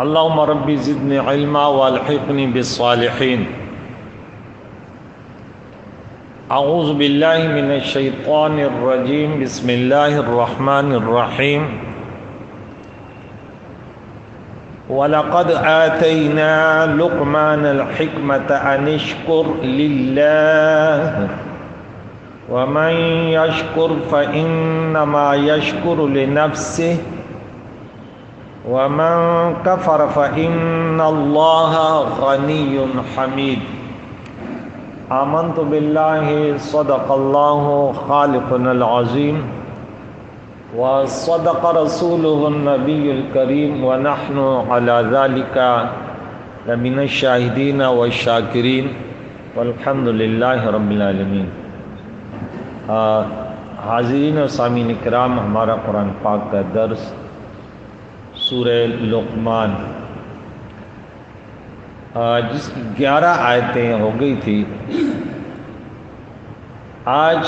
اللهم رب زدني علما والحقني بالصالحين. اعوذ باللہ من الشیطان الرجیم. بسم اللہ الرحمن الرحیم. وَلَقَدْ آتَيْنَا لُقْمَانَ الْحِكْمَةَ أَنِ اشْكُرْ لِلَّهِ وَمَنْ يَشْكُرْ فَإِنَّمَا يَشْكُرُ لِنَفْسِهِ وَمَنْ كَفَرَ فَإِنَّ اللَّهَ غَنِيٌّ حَمِيدٌ. آمنت باللہ صدق اللہ خالقنا العظیم وصدق رسوله النبی الکریم ونحن علی ذلک لمن الشاہدین والشاکرین والحمد للہ رب العالمین. حاضرین و سامعین کرام، ہمارا قرآن پاک کا درس سورہ لقمان جس کی 11 آیتیں ہو گئی تھی. آج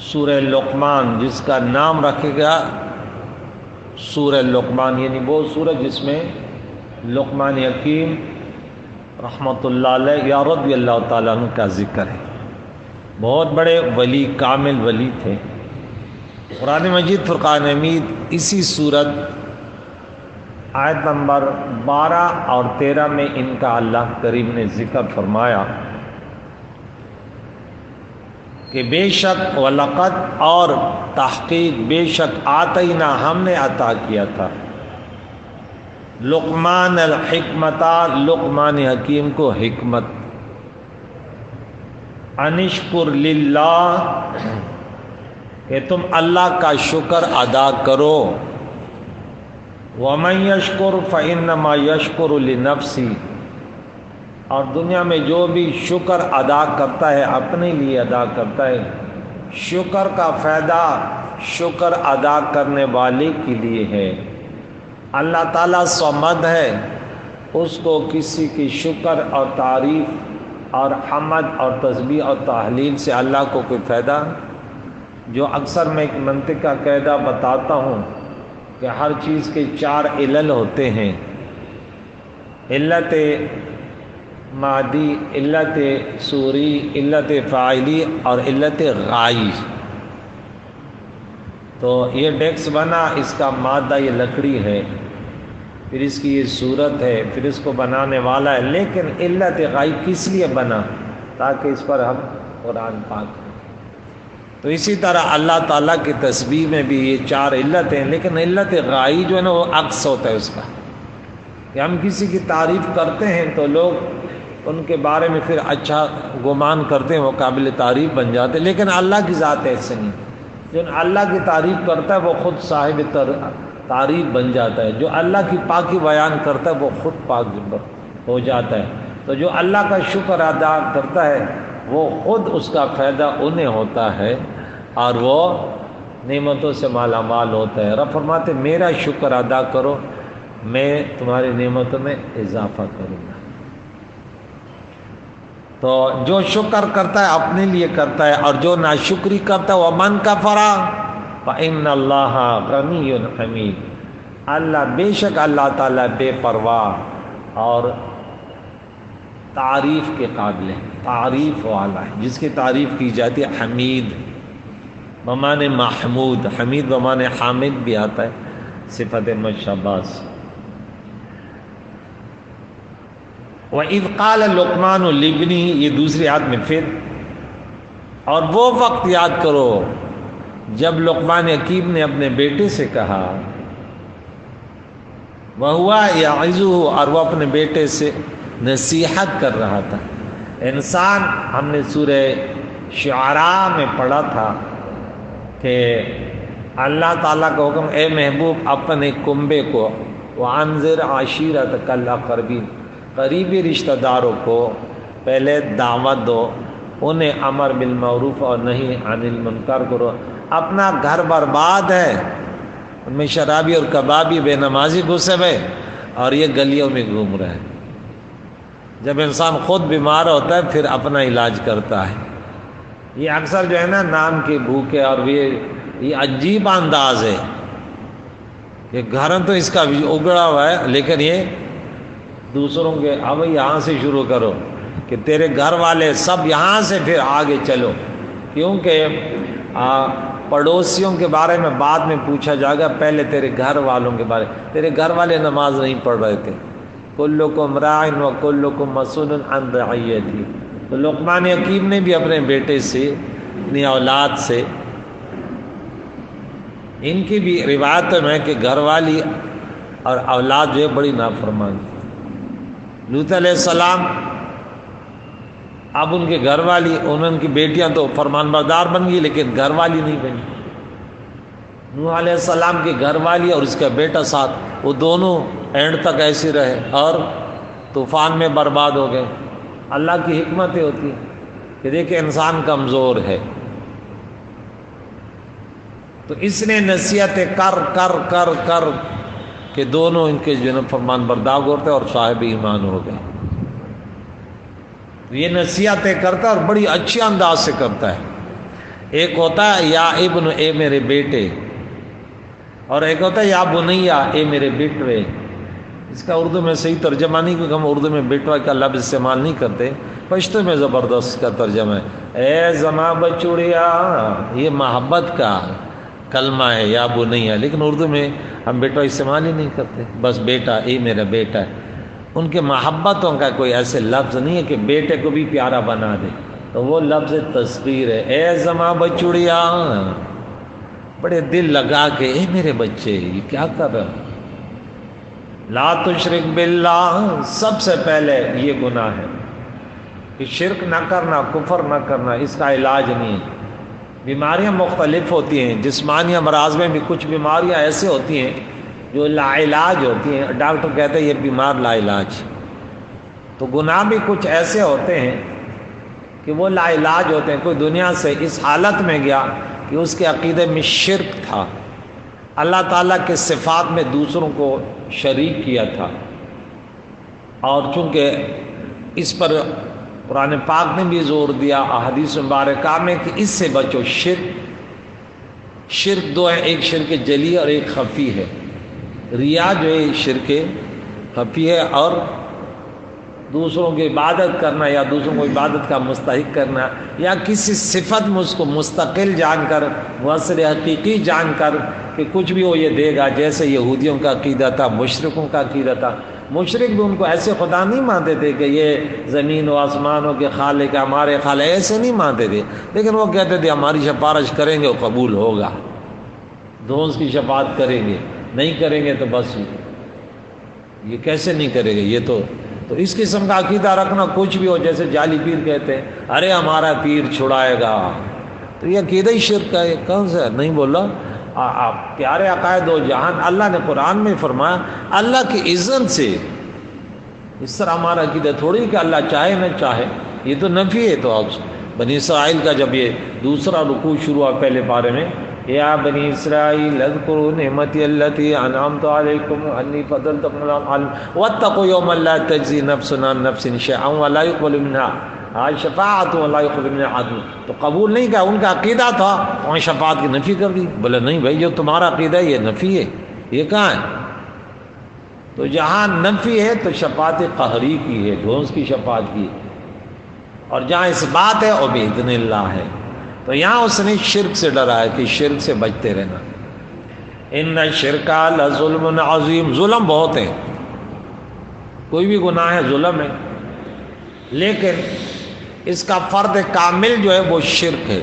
سورہ لقمان جس کا نام رکھے گا سورہ لقمان، یعنی وہ سورہ جس میں لقمان حکیم رحمۃ اللہ علیہ یا رضی اللہ تعالیٰ عنہ کا ذکر ہے. بہت بڑے ولی، کامل ولی تھے. قرآن مجید فرقان حمید اسی صورت آیت نمبر 12 اور 13 میں ان کا اللہ کریم نے ذکر فرمایا کہ بے شک وَلَقَدْ اور تحقیق بے شک آتینا ہم نے عطا کیا تھا لقمان الحکمت لقمان حکیم کو حکمت. انشکر للہ کہ تم اللہ کا شکر ادا کرو. وَمَن يَشْكُرْ فَإِنَّمَا يَشْكُرُ لِنَفْسِهِ اور دنیا میں جو بھی شکر ادا کرتا ہے اپنے لیے ادا کرتا ہے. شکر کا فائدہ شکر ادا کرنے والے کے لیے ہے. اللہ تعالیٰ صمد ہے، اس کو کسی کی شکر اور تعریف اور حمد اور تسبیح اور تحلیل سے اللہ کو کوئی فائدہ. جو اکثر میں ایک منطق کا قاعدہ بتاتا ہوں کہ ہر چیز کے 4 علل ہوتے ہیں: علت مادی، علت صوری، علت فاعلی اور علت غائی. تو یہ ڈیکس بنا، اس کا مادہ یہ لکڑی ہے، پھر اس کی یہ صورت ہے، پھر اس کو بنانے والا ہے. لیکن علت غائی کس لیے بنا؟ تاکہ اس پر ہم قرآن پاک. تو اسی طرح اللہ تعالیٰ کی تسبیح میں بھی یہ 4 علت ہیں. لیکن علت غائی جو ہے نا وہ عکس ہوتا ہے اس کا، کہ ہم کسی کی تعریف کرتے ہیں تو لوگ ان کے بارے میں پھر اچھا گمان کرتے ہیں، وہ قابل تعریف بن جاتے ہیں. لیکن اللہ کی ذات ایسے نہیں. جو اللہ کی تعریف کرتا ہے وہ خود صاحب تعریف بن جاتا ہے. جو اللہ کی پاکی بیان کرتا ہے وہ خود پاک ہو جاتا ہے. تو جو اللہ کا شکر ادا کرتا ہے وہ خود اس کا فائدہ انہیں ہوتا ہے اور وہ نعمتوں سے مالا مال ہوتا ہے. رب فرماتے میرا شکر ادا کرو، میں تمہاری نعمتوں میں اضافہ کروں گا. تو جو شکر کرتا ہے اپنے لیے کرتا ہے، اور جو ناشکری کرتا ہے وَمَنْ كَفَرَ فَإِنَّ اللَّهَ غَنِيٌّ حَمِيدٌ. اللہ بے شک اللہ تعالیٰ بے پرواہ اور تعریف کے قابل ہے، تعریف والا ہے، جس کی تعریف کی جاتی ہے. حمید بمعنی محمود، حمید بمعنی حامد بھی آتا ہے، صفت مشبہ. وَإِذْ قَالَ لُقْمَانُ لِابْنِهِ یہ دوسری آیت میں پھر، اور وہ وقت یاد کرو جب لقمان حکیم نے اپنے بیٹے سے کہا، وَهُوَ يَعِظُهُ اور وہ اپنے بیٹے سے نصیحت کر رہا تھا. انسان، ہم نے سورہ شعراء میں پڑھا تھا کہ اللہ تعالیٰ کا حکم، اے محبوب اپنے کنبے کو وَأَنذِرْ عَشِيرَتَكَ الْأَقْرَبِينَ قریبی رشتہ داروں کو پہلے دعوت دو، انہیں امر بالمعروف اور نہیں عن المنکر کرو. اپنا گھر برباد ہے، ان میں شرابی اور کبابی بے نمازی گھسے ہوئے اور یہ گلیوں میں گھوم رہے ہیں. جب انسان خود بیمار ہوتا ہے پھر اپنا علاج کرتا ہے. یہ اکثر جو ہے نا نام کے بھوکے، اور یہ عجیب انداز ہے کہ گھر تو اس کا اگڑا ہوا ہے، لیکن یہ دوسروں کے اب یہاں سے شروع کرو کہ تیرے گھر والے سب یہاں سے پھر آگے چلو، کیونکہ پڑوسیوں کے بارے میں بعد میں پوچھا جائے گا، پہلے تیرے گھر والوں کے بارے. تیرے گھر والے نماز نہیں پڑھ رہے تھے. کلکم راع و کلکم مسئول عن رعیتہ. تو لقمان حکیم نے بھی اپنے بیٹے سے، اپنی اولاد سے، ان کی بھی روایت میں کہ گھر والی اور اولاد جو ہے بڑی نافرمان تھی. لوط علیہ السلام، اب ان کے گھر والی، ان کی بیٹیاں تو فرمان بردار بن گئی لیکن گھر والی نہیں بنی. نوح علیہ السلام کی گھر والی اور اس کا بیٹا ساتھ، وہ دونوں اینڈ تک ایسے رہے اور طوفان میں برباد ہو گئے. اللہ کی حکمتیں ہوتی ہیں کہ دیکھیں انسان کمزور ہے، تو اس نے نصیحتیں کر کر کر کر کہ دونوں ان کے جو فرمان بردار ہوتے اور صاحب ایمان ہو گئے. یہ نصیحتیں کرتا اور بڑی اچھی انداز سے کرتا ہے. ایک ہوتا ہے یا ابن، اے میرے بیٹے، اور ایک ہوتا ہے یا بنیا، اے میرے بیٹوے. اس کا اردو میں صحیح ترجمہ نہیں، کیونکہ ہم اردو میں بیٹوا کا لفظ استعمال نہیں کرتے. پشتو میں زبردست کا ترجمہ ہے اے زما بچوڑیا. یہ محبت کا کلمہ ہے یا بنیا، لیکن اردو میں ہم بیٹوا استعمال ہی نہیں کرتے. بس بیٹا، اے میرا بیٹا ہے. ان کے محبتوں کا کوئی ایسے لفظ نہیں ہے کہ بیٹے کو بھی پیارا بنا دے، تو وہ لفظ تصغیر ہے. اے زما بچوڑیا، بڑے دل لگا کے اے میرے بچے یہ کیا کر رہے ہو. لا تشرک باللہ، سب سے پہلے یہ گناہ ہے کہ شرک نہ کرنا، کفر نہ کرنا. اس کا علاج نہیں ہے. بیماریاں مختلف ہوتی ہیں، جسمانی امراض میں بھی کچھ بیماریاں ایسے ہوتی ہیں جو لا علاج ہوتی ہیں. ڈاکٹر کہتے ہیں یہ بیمار لا علاج. تو گناہ بھی کچھ ایسے ہوتے ہیں کہ وہ لا علاج ہوتے ہیں. کوئی دنیا سے اس حالت میں گیا کہ اس کے عقیدے میں شرک تھا، اللہ تعالیٰ کے صفات میں دوسروں کو شریک کیا تھا، اور چونکہ اس پر قرآن پاک نے بھی زور دیا، احادیث مبارکہ میں، کہ اس سے بچو. شرک دو ہے، ایک شرک جلی اور ایک خفی ہے. ریا جو ہے شرک خفی ہے، اور دوسروں کی عبادت کرنا یا دوسروں کو عبادت کا مستحق کرنا، یا کسی صفت میں اس کو مستقل جان کر، وصل حقیقی جان کر کہ کچھ بھی وہ یہ دے گا. جیسے یہودیوں کا عقیدہ تھا، مشرکوں کا عقیدہ تھا. مشرک بھی ان کو ایسے خدا نہیں مانتے تھے کہ یہ زمین و آسمانوں کے خالق، ہمارے خالق، ایسے نہیں مانتے تھے. لیکن وہ کہتے تھے ہماری سفارش کریں گے وہ قبول ہوگا، دوست کی شفاعت کریں گے، نہیں کریں گے تو بس یہ کیسے نہیں کریں گے. یہ تو اس قسم کا عقیدہ رکھنا کچھ بھی ہو، جیسے جعلی پیر کہتے ہیں ارے ہمارا پیر چھڑائے گا، تو یہ عقیدہ ہی شرک کا ہے. کون سا نہیں بولا پیارے عقائد و جہان. اللہ نے قرآن میں فرمایا اللہ کی اذن سے. اس طرح ہمارا عقیدہ تھوڑی کہ اللہ چاہے نہ چاہے، یہ تو نفی ہے. تو بنی اسرائیل کا جب یہ دوسرا رکوع شروع ہوا پہلے پارے میں، یا بنی اسرائیل اذکروا نعمتی التی انعمت علیکم انی فضلتکم علی العالمین واتقوا یوما لا تجزی نفس عن نفس شیئا ولا یقبل منها شفاعت ولا یؤخذ منها عدل. تو قبول نہیں کیا، ان کا عقیدہ تھا، وہاں شفاعت کی نفی کر دی. بولے نہیں بھائی، جو تمہارا عقیدہ ہے یہ نفی ہے، یہ کہاں ہے؟ تو جہاں نفی ہے تو شفاعت قہری کی ہے، دھونس کی شفاعت کی ہے، اور جہاں اس بات ہے وہ باذن اللہ ہے. تو یہاں اس نے شرک سے ڈرا ہے کہ شرک سے بچتے رہنا. ان الشرک لظلم عظیم. ظلم بہت ہے، کوئی بھی گناہ ہے ظلم ہے، لیکن اس کا فرد کامل جو ہے وہ شرک ہے.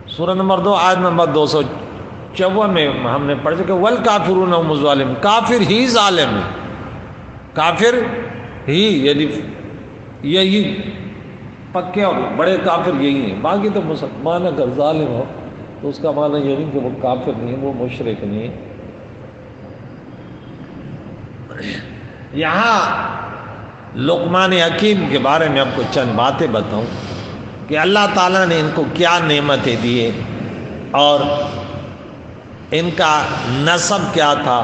سورہ نمبر 2 آیت نمبر 254 میں ہم نے پڑھا کہ والکافرون هم الظالمون. کافر ہی ظالم ہے، کافر ہی، یعنی یہی پکے اور بڑے کافر یہی ہیں. باقی تو مسلمان اگر ظالم ہو تو اس کا معنی یہ نہیں کہ وہ کافر نہیں، وہ مشرک نہیں. یہاں لقمان حکیم کے بارے میں آپ کو چند باتیں بتاؤں کہ اللہ تعالیٰ نے ان کو کیا نعمتیں دیے اور ان کا نسب کیا تھا.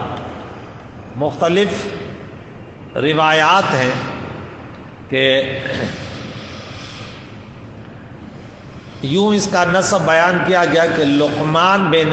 مختلف روایات ہیں کہ یوں اس کا نسب بیان کیا گیا کہ لقمان بن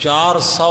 400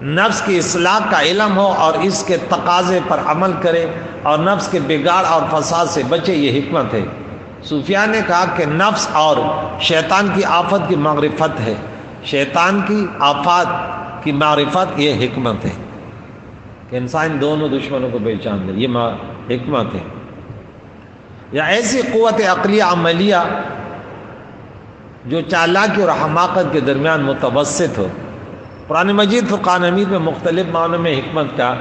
نفس کی اصلاح کا علم ہو اور اس کے تقاضے پر عمل کرے اور نفس کے بگاڑ اور فساد سے بچے، یہ حکمت ہے۔ صوفیاء نے کہا کہ نفس اور شیطان کی آفت کی معرفت ہے، شیطان کی آفات کی معرفت یہ حکمت ہے کہ انسان دونوں دشمنوں کو پہچان لے، یہ حکمت ہے۔ یا ایسی قوت عقلیہ عملیہ جو چالاکی اور حماقت کے درمیان متوسط ہو۔ قرآن مجید فرقان حمید میں مختلف معنوں میں حکمت کا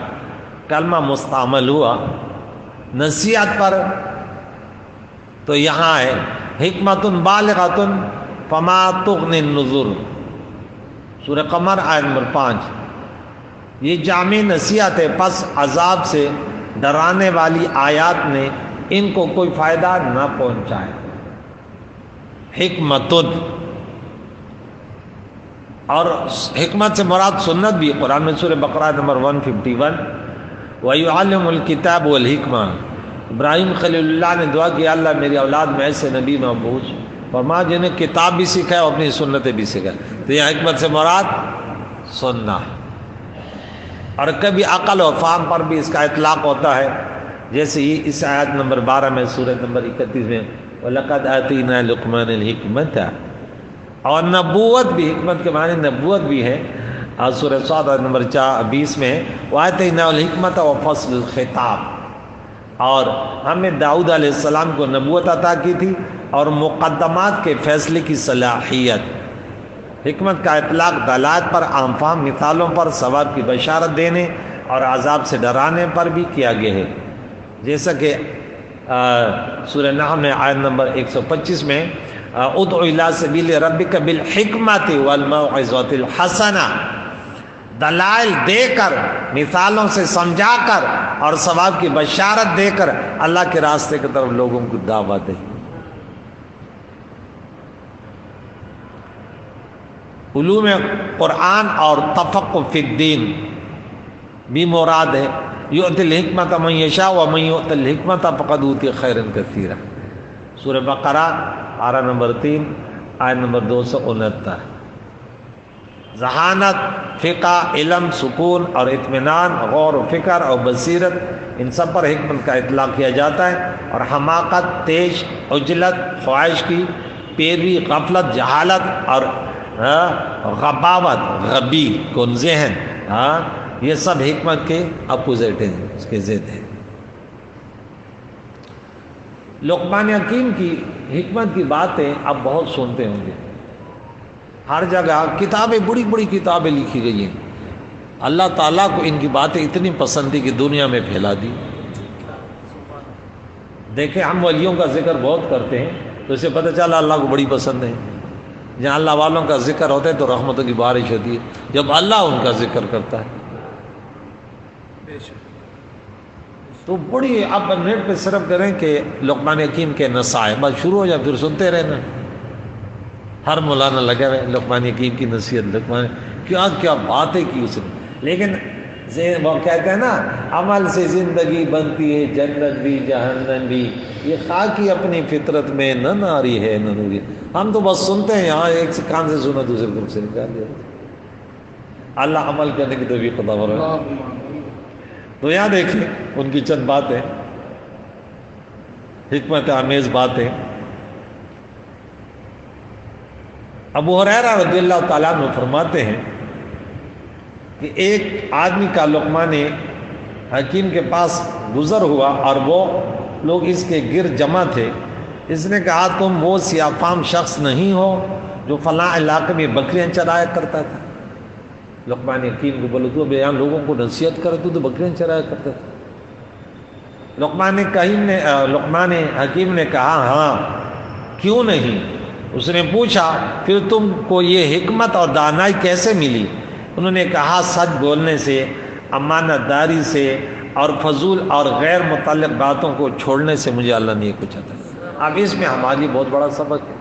کلمہ مستعمل ہوا۔ نصیحت پر تو یہاں ہے حکمت بالغۃ فما تغنی النذر، سورہ قمر آیت نمبر 5۔ یہ جامع نصیحت ہے، پس عذاب سے ڈرانے والی آیات نے ان کو کوئی فائدہ نہ پہنچائے۔ حکمت، اور حکمت سے مراد سنت بھی، قرآن میں سورہ بقرہ نمبر 151 وَيُعَلِّمُ الْكِتَابُ وَالْحِکْمَةَ۔ ابراہیم خلیل اللہ نے دعا کی اللہ میری اولاد میں ایسے نبی مبعوث فرما جنہیں کتاب بھی سکھائے اور اپنی سنتیں بھی سکھائے۔ تو یہ حکمت سے مراد سننا ہے، اور کبھی عقل اور فہم پر بھی اس کا اطلاق ہوتا ہے، جیسے ہی اس آیت نمبر 12 میں سورہ نمبر 31 میں وَلَقَدْ آتَيْنَا لُقْمَانَ الْحِکْمَةَ، اور نبوت بھی، حکمت کے معنی نبوت بھی ہے، اور سورہ صاد آیت نمبر 20 میں وَآتَيْنَاهُ الْحِکْمَةَ وَفَصْلَ الْخِطَابِ، اور ہم نے داؤد علیہ السلام کو نبوت عطا کی تھی اور مقدمات کے فیصلے کی صلاحیت۔ حکمت کا اطلاق دلالت پر، عام فہم مثالوں پر، ثواب کی بشارت دینے اور عذاب سے ڈرانے پر بھی کیا گیا ہے، جیسا کہ سورہ نحل میں آیت نمبر 125 میں ادع الی سبیل ربک بالحکمت والموعظۃ الحسنہ، دلائل دے کر، مثالوں سے سمجھا کر اور ثواب کی بشارت دے کر اللہ کے راستے کی طرف لوگوں کو دعوت دے۔ علوم قرآن اور تفقہ فی الدین بھی مراد ہے۔ یؤتی الحکمت من یشاء ومن یؤت الحکمت فقد اوتی خیرا کثیرا، سورہ بقرہ پارہ نمبر 3 آیت نمبر 269۔ ذہانت، فقہ، علم، سکون اور اطمینان، غور و فکر اور بصیرت، ان سب پر حکمت کا اطلاق کیا جاتا ہے۔ اور حماقت، تیش، عجلت، خواہش کی پیروی، غفلت، جہالت اور غباوت، غبی، کن ذہن، یہ سب حکمت کے اپوزٹ ہیں، اس کے ضد ہیں۔ لقمان حکیم کی حکمت کی باتیں آپ بہت سنتے ہوں گے، ہر جگہ کتابیں، بڑی بڑی کتابیں لکھی گئی ہیں۔ اللہ تعالیٰ کو ان کی باتیں اتنی پسند تھی کہ دنیا میں پھیلا دی۔ دیکھیں ہم ولیوں کا ذکر بہت کرتے ہیں تو اسے پتہ چلا اللہ کو بڑی پسند ہے۔ جہاں اللہ والوں کا ذکر ہوتا ہے تو رحمتوں کی بارش ہوتی ہے، جب اللہ ان کا ذکر کرتا ہے تو بڑی، اب نیٹ پہ صرف کریں کہ لقمان حکیم کے نصائح، بس شروع ہو جائے پھر سنتے رہنا۔ ہر مولانا لگا ہوئے لقمان حکیم کی نصیحت، لقمان کیا کیا باتیں کی اس نے۔ لیکن وہ کہتے ہیں نا عمل سے زندگی بنتی ہے جنت بھی جہنم بھی، یہ خاکی اپنی فطرت میں نہ ناری ہے نہ نوری۔ ہم تو بس سنتے ہیں، یہاں ایک کان سے سنا دوسرے کان سے نکال دیا۔ اللہ عمل کرنے کی توفیق عطا فرمائے۔ تو یہاں دیکھیں ان کی چند باتیں، حکمت آمیز باتیں۔ ابو ہریرہ رضی اللہ تعالیٰ عنہ فرماتے ہیں کہ ایک آدمی کا لقمان حکیم کے پاس گزر ہوا اور وہ لوگ اس کے گرد جمع تھے۔ اس نے کہا تم وہ سیاہ فام شخص نہیں ہو جو فلاں علاقے میں بکریاں چرایا کرتا تھا۔ لقمان حکیم کو بولو تو یہاں لوگوں کو نصیحت کرے، تو بکریاں چرایا کرتا تھا۔ لقمان حکیم نے کہا ہاں کیوں نہیں۔ اس نے پوچھا پھر تم کو یہ حکمت اور دانائی کیسے ملی؟ انہوں نے کہا سچ بولنے سے، امانت داری سے اور فضول اور غیر متعلق باتوں کو چھوڑنے سے مجھے اللہ نے یہ کچھ عطا کیا۔ اب اس میں ہمارے لیے بہت بڑا سبق ہے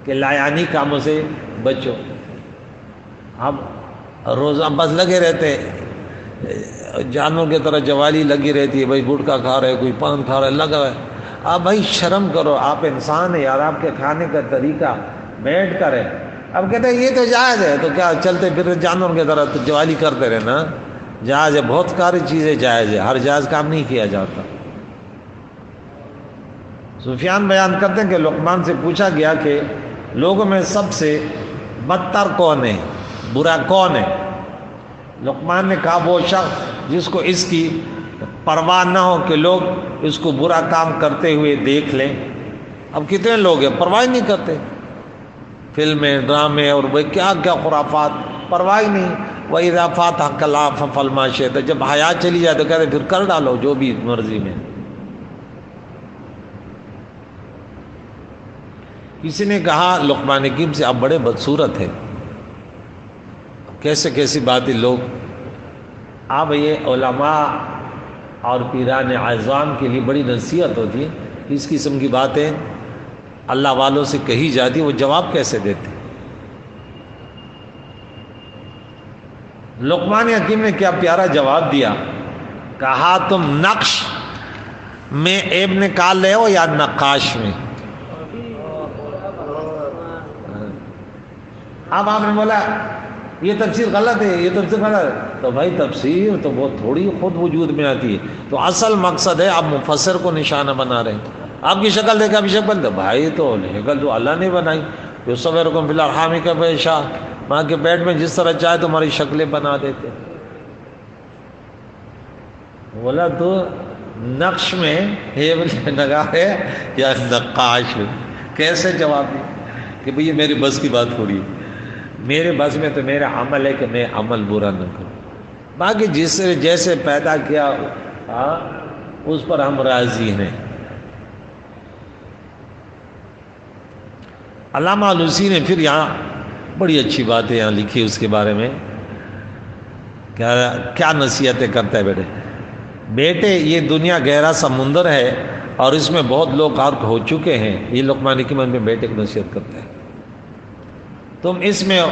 کہ لایانی کاموں سے بچو۔ اب روزہ بس لگے رہتے جانور کی طرح جوالی لگی رہتی ہے، بھائی گٹکا کھا رہے، کوئی پان کھا رہے، لگا ہے۔ اب بھائی شرم کرو، آپ انسان ہیں یار، آپ کے کھانے کا طریقہ بیٹھ کر ہے، اب کہتے ہیں یہ تو جائز ہے، تو کیا چلتے پھر جانور کی طرح جوالی کرتے رہنا؟ جائز ہے، بہت ساری چیزیں جائز ہے، ہر جائز کام نہیں کیا جاتا۔ سفیان بیان کرتے ہیں کہ لقمان سے پوچھا گیا کہ لوگوں میں سب سے بدتر کون ہے، برا کون ہے؟ لقمان نے کہا وہ شخص جس کو اس کی پرواہ نہ ہو کہ لوگ اس کو برا کام کرتے ہوئے دیکھ لیں۔ اب کتنے لوگ ہیں پرواہ نہیں کرتے، فلمیں، ڈرامے اور وہ کیا کیا خرافات، پرواہ نہیں۔ وَإِذَا فَاتَحَكَ الْعَفْوَ فَعَلْ مَا شِئْتَ، جب حیا چلی جائے تو کہتے پھر کر ڈالو جو بھی مرضی میں۔ کسی نے کہا لقمان حکیم سے آپ بڑے بدصورت ہیں، کیسے کیسی باتیں لوگ، آپ یہ علماء اور پیران اعظام کے لیے بڑی نصیحت ہوتی ہے، اس قسم کی باتیں اللہ والوں سے کہی جاتی، وہ جواب کیسے دیتے؟ لقمان حکیم نے کیا پیارا جواب دیا، کہا تم نقش میں عیب نکال لے ہو یا نقاش میں؟ اب آپ نے بولا یہ تفسیر غلط ہے، یہ تفسیر غلط ہے، تو بھائی تفسیر تو بہت تھوڑی خود وجود میں آتی ہے، تو اصل مقصد ہے آپ مفسر کو نشانہ بنا رہے ہیں۔ آپ کی شکل دیکھا، آپ کی شکل دے بھائی، تو شکل تو اللہ نے بنائی، جو صورکم فی الارحام کیفیشاء، ماں کے پیٹ میں جس طرح چاہے تمہاری شکلیں بنا دیتے۔ بولا تو نقش میں لگا ہے یا نقاش میں؟ کیسے جواب دیا کہ بھئی یہ میری بس کی بات تھوڑی ہے، میرے بس میں تو میرا عمل ہے کہ میں عمل برا نہ کروں، باقی جس سے جیسے پیدا کیا اس پر ہم راضی ہیں۔ علامہ علوسی نے پھر یہاں بڑی اچھی باتیں یہاں لکھی اس کے بارے میں، کیا نصیحتیں کرتا ہے بیٹے یہ دنیا گہرا سمندر ہے اور اس میں بہت لوگ غرق ہو چکے ہیں، یہ لقمان حکیم میں بیٹے کی نصیحت کرتا ہے، تم اس میں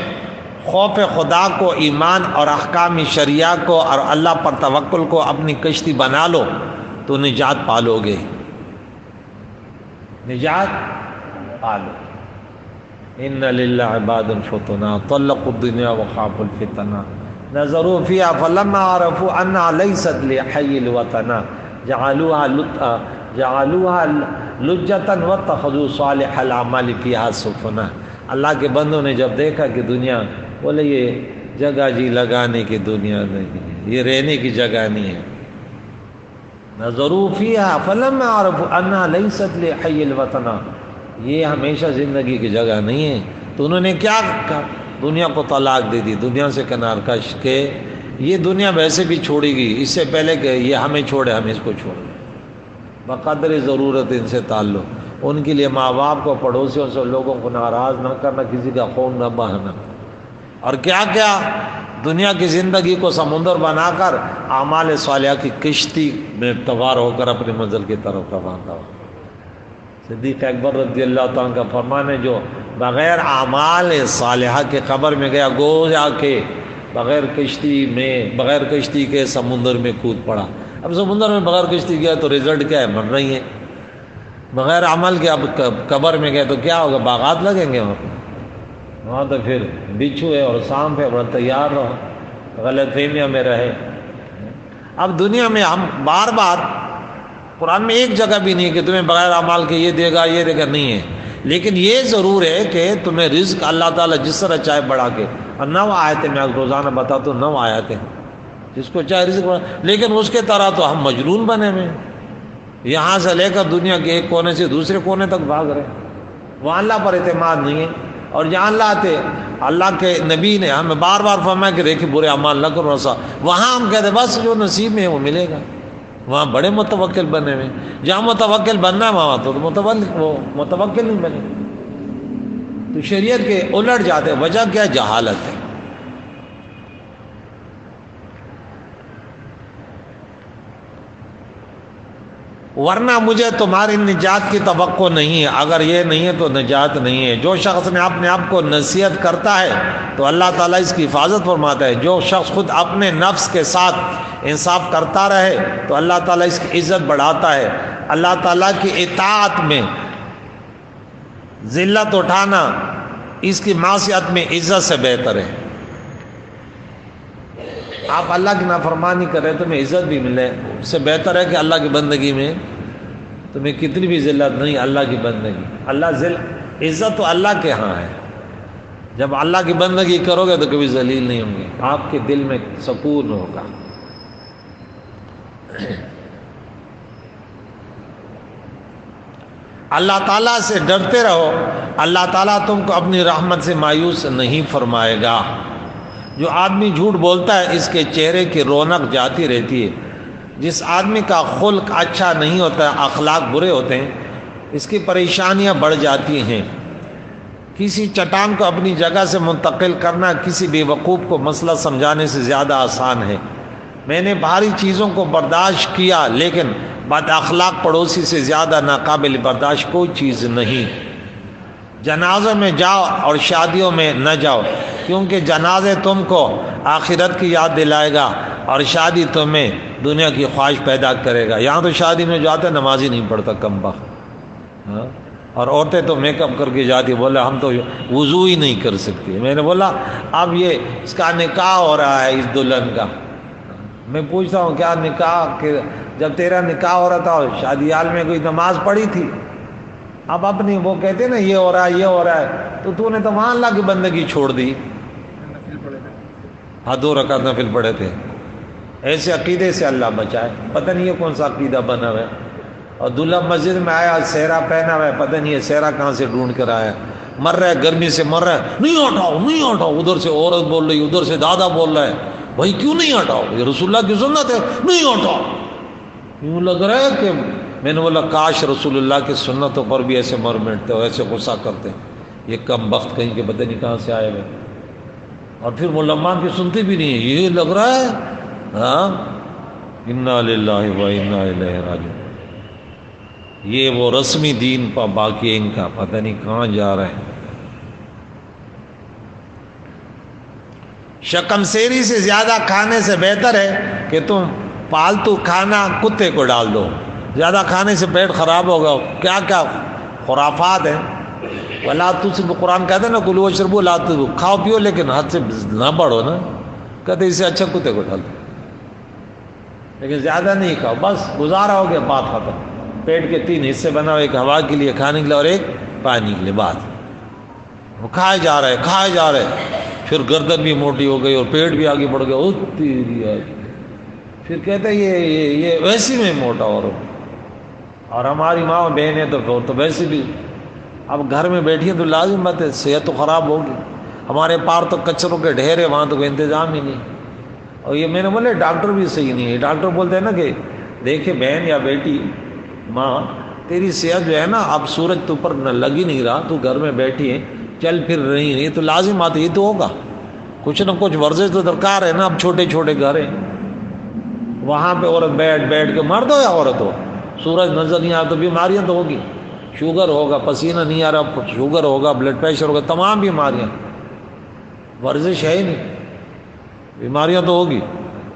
خوف خدا کو، ایمان اور احکام شریعہ کو اور اللہ پر توکل کو اپنی کشتی بنا لو تو نجات پالو گے، نجات پالو۔ ان للہ عباد فطنا طلقوا الدنیا وخافوا الفتنہ نظروا فيها فلما عرفوا انها ليست لحي الوطن جعلوها لجة واتخذوا صالح الاعمال فيها سفنا۔ اللہ کے بندوں نے جب دیکھا کہ دنیا، بولے یہ جگہ جی لگانے کی دنیا نہیں ہے، یہ رہنے کی جگہ نہیں ہے، نظروا فيها فلما عرفوا انها ليست لحي الوطن، یہ ہمیشہ زندگی کی جگہ نہیں ہے، تو انہوں نے کیا کہا، دنیا کو طلاق دے دی، دنیا سے کنار کش کے یہ دنیا ویسے بھی چھوڑے گی، اس سے پہلے کہ یہ ہمیں چھوڑے ہم اس کو چھوڑیں، بقدر ضرورت ان سے تعلق، ان کے لیے ماں باپ کو، پڑوسیوں سے، لوگوں کو ناراض نہ کرنا، کسی کا خون نہ بہانا، اور کیا کیا دنیا کی زندگی کو سمندر بنا کر اعمال صالحہ کی کشتی میں سوار ہو کر اپنی منزل کی طرف روانہ ہو۔ صدیق اکبر رضی اللہ تعالیٰ کا فرمان ہے جو بغیر اعمال صالحہ کے قبر میں گیا، گو جا کے بغیر کشتی کے سمندر میں کود پڑا۔ اب سمندر میں بغیر کشتی گیا تو رزلٹ کیا ہے؟ مر رہی ہے۔ بغیر عمل کے اب قبر میں گئے تو کیا ہوگا؟ باغات لگیں گے وہاں تو پھر بچھو ہے اور سانپ ہے، اور تیار رہو، غلط فہمیاں میں رہے۔ اب دنیا میں ہم بار بار، قرآن میں ایک جگہ بھی نہیں کہ تمہیں بغیر اعمال کے یہ دے گا یہ دے گا، نہیں ہے، لیکن یہ ضرور ہے کہ تمہیں رزق اللہ تعالیٰ جس طرح چاہے بڑھا کے، اور 9 آیتیں میں روزانہ بتاتا ہوں، 9 آیتیں جس کو چاہے رزق بڑھا، لیکن اس کے طرح تو ہم مجنون بنے ہوئے، یہاں سے لے کر دنیا کے ایک کونے سے دوسرے کونے تک بھاگ رہے ہیں، وہاں اللہ پر اعتماد نہیں ہے، اور جہاں اللہ آتے، اللہ کے نبی نے ہمیں بار بار فرمایا کہ دیکھیں برے اعمال نہ کرو، ایسا وہاں ہم کہتے ہیں بس جو نصیب میں ہے وہ ملے گا، وہاں بڑے متوکل بنے ہوئے، جہاں متوکل بننا ہے وہاں تو متوکل نہیں بنے، تو شریعت کے الٹ جاتے، وجہ کیا؟ جہالت ہے۔ ورنہ مجھے تمہاری نجات کی توقع نہیں ہے، اگر یہ نہیں ہے تو نجات نہیں ہے۔ جو شخص نے اپنے آپ کو نصیحت کرتا ہے تو اللہ تعالیٰ اس کی حفاظت فرماتا ہے، جو شخص خود اپنے نفس کے ساتھ انصاف کرتا رہے تو اللہ تعالیٰ اس کی عزت بڑھاتا ہے۔ اللہ تعالیٰ کی اطاعت میں ذلت اٹھانا اس کی معصیت میں عزت سے بہتر ہے۔ آپ اللہ کی نافرمانی کریں تمہیں عزت بھی ملے، اس سے بہتر ہے کہ اللہ کی بندگی میں تمہیں کتنی بھی ذلت نہیں، اللہ کی بندگی۔ عزت تو اللہ کے ہاں ہے، جب اللہ کی بندگی کرو گے تو کبھی ذلیل نہیں ہوں گے، آپ کے دل میں سکون ہوگا۔ اللہ تعالیٰ سے ڈرتے رہو، اللہ تعالیٰ تم کو اپنی رحمت سے مایوس نہیں فرمائے گا۔ جو آدمی جھوٹ بولتا ہے اس کے چہرے کی رونق جاتی رہتی ہے۔ جس آدمی کا خلق اچھا نہیں ہوتا ہے، اخلاق برے ہوتے ہیں، اس کی پریشانیاں بڑھ جاتی ہیں۔ کسی چٹان کو اپنی جگہ سے منتقل کرنا کسی بے وقوف کو مسئلہ سمجھانے سے زیادہ آسان ہے۔ میں نے بھاری چیزوں کو برداشت کیا، لیکن بد اخلاق پڑوسی سے زیادہ ناقابل برداشت کوئی چیز نہیں۔ جنازوں میں جاؤ اور شادیوں میں نہ جاؤ، کیونکہ جنازے تم کو آخرت کی یاد دلائے گا اور شادی تمہیں دنیا کی خواہش پیدا کرے گا۔ یہاں تو شادی میں جاتے نماز ہی نہیں پڑھتا کم بخت، اور عورتیں تو میک اپ کر کے جاتی، بولا ہم تو وضو ہی نہیں کر سکتی۔ میں نے بولا اب یہ اس کا نکاح ہو رہا ہے، اس دلہن کا، میں پوچھتا ہوں کیا نکاح، جب تیرا نکاح ہو رہا تھا شادی حال میں کوئی نماز پڑھی تھی؟ اب اپنی وہ کہتے نا یہ ہو رہا ہے یہ ہو رہا ہے، تو نے تو وہاں اللہ کی بندگی چھوڑ دی۔ ہاں 2 رکعت نفل پڑھے تھے۔ ایسے عقیدے سے اللہ بچائے، پتہ نہیں یہ کون سا عقیدہ بنا ہوا ہے۔ اور دلہا مسجد میں آیا سہرا پہنا ہوا ہے، پتہ نہیں یہ سہرا کہاں سے ڈھونڈ کر آیا، مر رہا ہے گرمی سے مر رہا ہے، نہیں ہٹاؤ نہیں ہٹاؤ، ادھر سے عورت بول رہی ادھر سے دادا بول رہا ہے، بھائی کیوں نہیں ہٹاؤ، یہ رسول اللہ کی سنت ہے، نہیں ہٹاؤ۔ یوں لگ رہا ہے کہ میں نے بولا کاش رسول اللہ کی سنتوں پر بھی ایسے مر مٹتے ہو، ایسے غصہ کرتے، یہ کم بخت کہیں کہ پتہ نہیں کہاں سے آئے ہوئے، اور پھر علماء کی سنتے بھی نہیں ہے، یہ لگ رہا ہے ہاں انا للہ و انا الیہ راجعون۔ یہ وہ رسمی دین پر باقی ان کا پتہ نہیں کہاں جا رہے ہیں۔ شکم سیری سے زیادہ کھانے سے بہتر ہے کہ تم پالتو کھانا کتے کو ڈال دو، زیادہ کھانے سے پیٹ خراب ہوگا، کیا کیا خرافات ہیں۔ ولا تسرفوا، قرآن کہتے ہیں نا کلوا واشربوا لا تسرفوا، کھاؤ پیو لیکن حد سے نہ بڑھو نا، کہتے اسے اچھا کتے کو ڈال دو، لیکن زیادہ نہیں کھاؤ، بس گزارا ہو گیا، بات ختم۔ پیٹ کے 3 حصے بناؤ، ایک ہوا کے لیے کھانے کے لیے اور ایک پانی کے لیے، بات وہ کھائے جا رہے کھائے جا رہے، پھر گردن بھی موٹی ہو گئی اور پیٹ بھی آگے بڑھ گیا، او تیری آگے، پھر کہتے ہیں یہ ویسی میں موٹا اور ہماری ماں بہنیں تو ویسے بھی اب گھر میں بیٹھی ہیں تو لازم بات ہے صحت تو خراب ہوگی۔ ہمارے پار تو کچروں کے ڈھیر ہے، وہاں تو کوئی انتظام ہی نہیں۔ اور یہ میں نے بولے ڈاکٹر بھی صحیح نہیں ہے، ڈاکٹر بولتے ہیں نا کہ دیکھے بہن یا بیٹی ماں تیری صحت جو ہے نا اب سورج تو اوپر نہ لگ ہی نہیں رہا، تو گھر میں بیٹھی ہے چل پھر رہی ہے، یہ تو لازم بات ہے، یہ تو ہوگا کچھ نہ کچھ ورزش تو درکار ہے نا۔ اب چھوٹے چھوٹے گھر ہیں، وہاں پہ عورت بیٹھ کے، مرد ہو یا عورت ہو، سورج نظر نہیں آتا تو بیماریاں تو ہوگی، شوگر ہوگا، پسینہ نہیں آ رہا شوگر ہوگا، بلڈ پریشر ہوگا، تمام بیماریاں، ورزش ہے ہی نہیں، بیماریاں تو ہوگی۔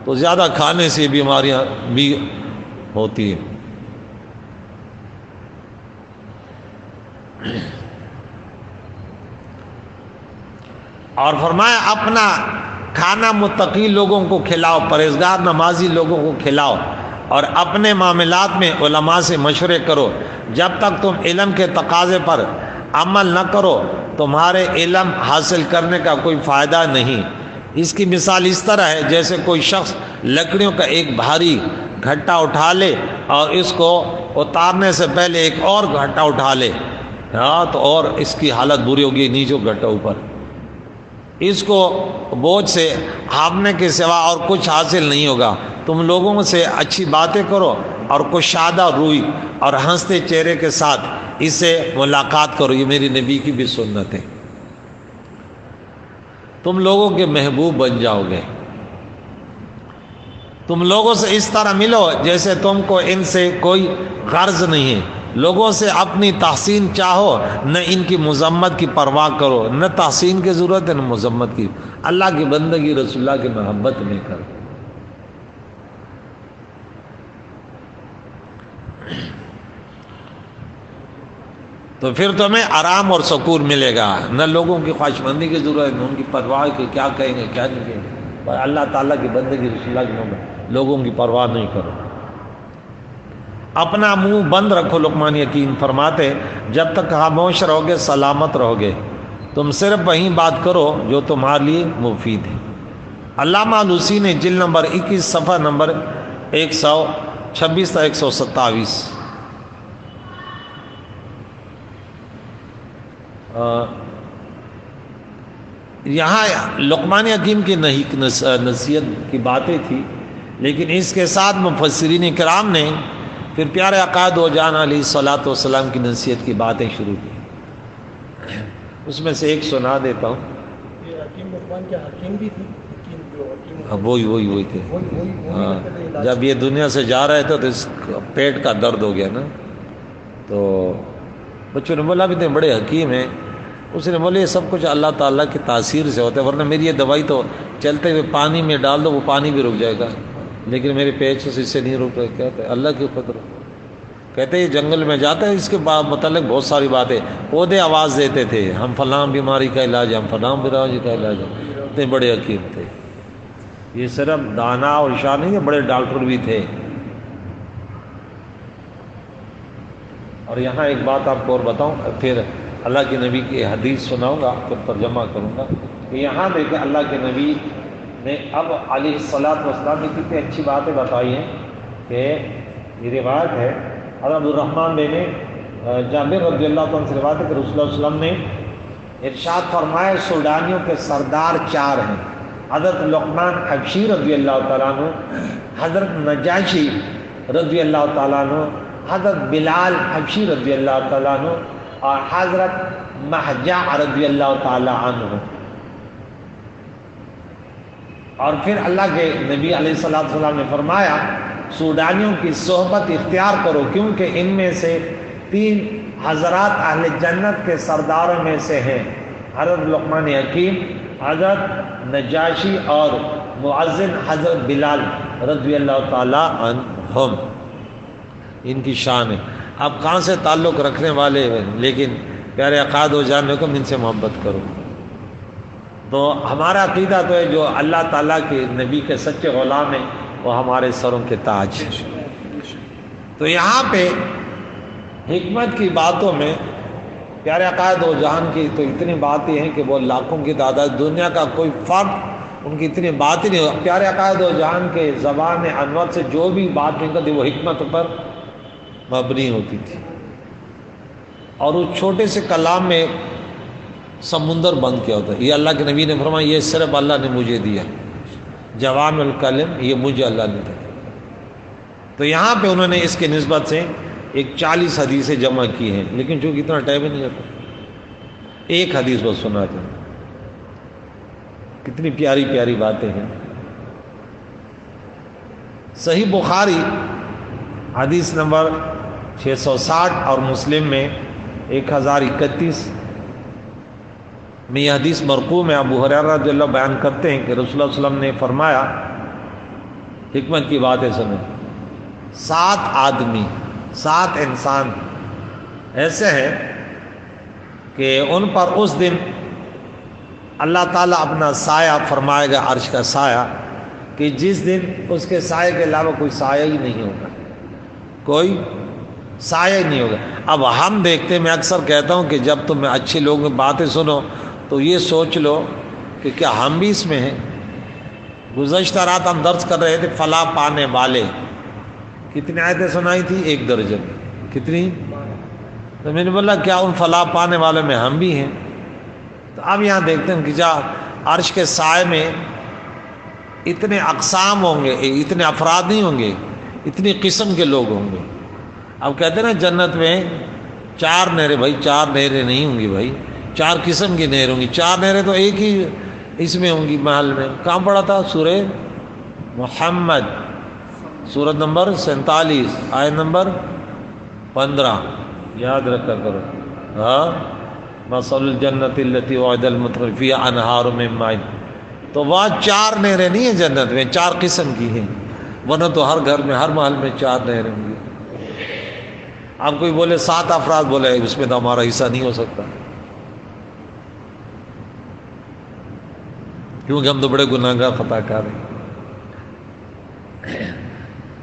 تو زیادہ کھانے سے بیماریاں بھی ہوتی ہیں۔ اور فرمایا اپنا کھانا متقی لوگوں کو کھلاؤ، پرہیزگار نمازی لوگوں کو کھلاؤ، اور اپنے معاملات میں علماء سے مشورے کرو۔ جب تک تم علم کے تقاضے پر عمل نہ کرو تمہارے علم حاصل کرنے کا کوئی فائدہ نہیں۔ اس کی مثال اس طرح ہے جیسے کوئی شخص لکڑیوں کا ایک بھاری گھٹا اٹھا لے اور اس کو اتارنے سے پہلے ایک اور گھٹا اٹھا لے، ہاں تو اور اس کی حالت بری ہوگی، نیچے گھٹا اوپر، اس کو بوجھ سے ہانپنے کے سوا اور کچھ حاصل نہیں ہوگا۔ تم لوگوں سے اچھی باتیں کرو اور کشادہ روئی اور ہنستے چہرے کے ساتھ اس سے ملاقات کرو، یہ میری نبی کی بھی سنت ہے۔ تم لوگوں کے محبوب بن جاؤ گے۔ تم لوگوں سے اس طرح ملو جیسے تم کو ان سے کوئی غرض نہیں ہے۔ لوگوں سے اپنی تحسین چاہو، نہ ان کی مذمت کی پرواہ کرو، نہ تحسین کی ضرورت ہے نہ مذمت کی، اللہ کی بندگی رسول اللہ کی محبت میں کرو۔ تو پھر تمہیں آرام اور سکون ملے گا، نہ لوگوں کی خواہش مندی کی ضرورت، نہ ان کی پرواہ کہ کیا کہیں گے کیا نہیں کہیں گے، پر اللہ تعالیٰ کی بندگی رسول اللہ کی لوگوں کی پرواہ نہیں کرو، اپنا منہ بند رکھو۔ لقمان حکیم فرماتے جب تک خاموش رہو گے سلامت رہو گے، تم صرف وہی بات کرو جو تمہارے لیے مفید ہے۔ علامہ آلوسی نے جلد نمبر 21 صفحہ نمبر 126 تا 127 یہاں لقمان حکیم کی نصیحت کی باتیں تھی، لیکن اس کے ساتھ مفسرین کرام نے پھر پیارے آقا دو جان علیہ الصلوۃ والسلام کی نصیحت کی باتیں شروع کی۔ اس میں سے ایک سنا دیتا ہوں۔ یہ حکیم لقمان کے حکیم بھی تھے، وہی تھے۔ ہاں، جب یہ دنیا سے جا رہے تھے تو اس پیٹ کا درد ہو گیا نا، تو بچوں نے بولا بھی تھے بڑے حکیم ہیں، اس نے بولے یہ سب کچھ اللہ تعالیٰ کی تاثیر سے ہوتا ہے، ورنہ میری یہ دوائی تو چلتے ہوئے پانی میں ڈال دو وہ پانی بھی رک جائے گا، لیکن میرے پیٹ سے اس سے نہیں رک رہے۔ کہتے اللہ کی قدرت، کہتے یہ جنگل میں جاتا ہے، اس کے متعلق بہت ساری باتیں، پودے آواز دیتے تھے ہم فلاں بیماری کا علاج، ہم فلاں بیماری کا علاج، اتنے بڑے حکیم تھے۔ یہ صرف دانا اور شاہ نہیں، بڑے ڈاکٹر بھی تھے۔ اور یہاں ایک بات آپ کو اور بتاؤں، پھر اللہ کے نبی کی حدیث سناؤں گا، پھر ترجمہ کروں گا کہ یہاں دیکھیں اللہ کے نبی نے اب علیہ الصلوۃ والسلام نے کتنی اچھی باتیں بتائی ہیں کہ یہ روایت ہے حضرت عبدالرحمن بن جابر رضی اللہ عنہ سے روایت ہے کہ رسول اللہ صلی اللہ علیہ وسلم نے ارشاد فرمایا سوڈانیوں کے سردار 4 ہیں، حضرت لقمان حبشی رضی اللہ تعالیٰ عنہ، حضرت نجاشی رضی اللہ تعالیٰ عنہ، حضرت بلال حبشی رضی اللہ تعالیٰ عنہ، اور حضرت مہجع رضی اللہ تعالیٰ عنہ۔ اور پھر اللہ کے نبی علیہ الصلوۃ والسلام نے فرمایا سوڈانیوں کی صحبت اختیار کرو، کیونکہ ان میں سے 3 حضرات اہل جنت کے سرداروں میں سے ہیں، حضرت لقمان حکیم، حضرت نجاشی اور مؤذن حضرت بلال رضی اللہ تعالیٰ عنہم۔ ان کی شان ہے۔ آپ کہاں سے تعلق رکھنے والے ہیں، لیکن پیارے عقائد و جان حکم ان سے محبت کرو۔ تو ہمارا عقیدہ تو ہے جو اللہ تعالیٰ کے نبی کے سچے غلام ہیں وہ ہمارے سروں کے تاج ہیں۔ تو یہاں پہ حکمت کی باتوں میں پیارے عقائد و جہان کی تو اتنی باتیں ہیں کہ وہ لاکھوں کی تعداد، دنیا کا کوئی فرد ان کی اتنی بات ہی نہیں۔ پیارے عقائد و جہان کے زبان انور سے جو بھی بات نکلتی وہ حکمت پر مبنی ہوتی تھی، اور اس چھوٹے سے کلام میں سمندر بند کیا ہوتا ہے۔ یہ اللہ کے نبی نے فرمایا یہ صرف اللہ نے مجھے دیا، جوامع الکلم یہ مجھے اللہ نے دیا۔ تو یہاں پہ انہوں نے اس کے نسبت سے 40 حدیثیں جمع کی ہیں، لیکن چونکہ اتنا ٹائم ہی نہیں ہوتا، ایک حدیث بس سنا تھا۔ کتنی پیاری پیاری باتیں ہیں۔ صحیح بخاری حدیث نمبر 660 اور مسلم میں 1031 میں یہ حدیث مرقوم ہے۔ ابو ہریرہ رضی اللہ بیان کرتے ہیں کہ رسول اللہ صلی اللہ علیہ وسلم نے فرمایا، حکمت کی باتیں سنیں، 7 آدمی 7 انسان ایسے ہیں کہ ان پر اس دن اللہ تعالیٰ اپنا سایہ فرمائے گا، عرش کا سایہ، کہ جس دن اس کے سائے کے علاوہ کوئی سایہ ہی نہیں ہوگا، کوئی سایہ ہی نہیں ہوگا۔ اب ہم دیکھتے ہیں، میں اکثر کہتا ہوں کہ جب تم اچھے لوگوں کی باتیں سنو تو یہ سوچ لو کہ کیا ہم بھی اس میں ہیں۔ گزشتہ رات ہم درس کر رہے تھے فلاح پانے والے، کتنی آیتیں سنائی تھی؟ 1 درجن۔ کتنی؟ تو میں نے بولا کیا ان فلاح پانے والوں میں ہم بھی ہیں؟ تو اب یہاں دیکھتے ہیں کہ کیا عرش کے سائے میں اتنے اقسام ہوں گے، اتنے افراد نہیں ہوں گے، اتنی قسم کے لوگ ہوں گے۔ اب کہتے ہیں نا جنت میں 4 نہریں، بھائی 4 نہریں نہیں ہوں گی، بھائی 4 قسم کی نہریں ہوں گی۔ 4 نہریں تو ایک ہی اس میں ہوں گی محل میں۔ کہاں پڑھا تھا؟ سورہ محمد، سورت نمبر 47 آیت نمبر 15، یاد رکھا کرو۔ ہاں، مثل الجنت التی وعد المتقین فیہا انہار من ماء۔ تو وہاں 4 نہریں نہیں ہیں جنت میں، 4 قسم کی ہیں، ورنہ تو ہر گھر میں ہر محل میں 4 نہریں ہوں گی۔ اب کوئی بولے 7 افراد، بولے اس میں تو ہمارا حصہ نہیں ہو سکتا، کیونکہ ہم تو بڑے گناہ گار خطا کار ہیں۔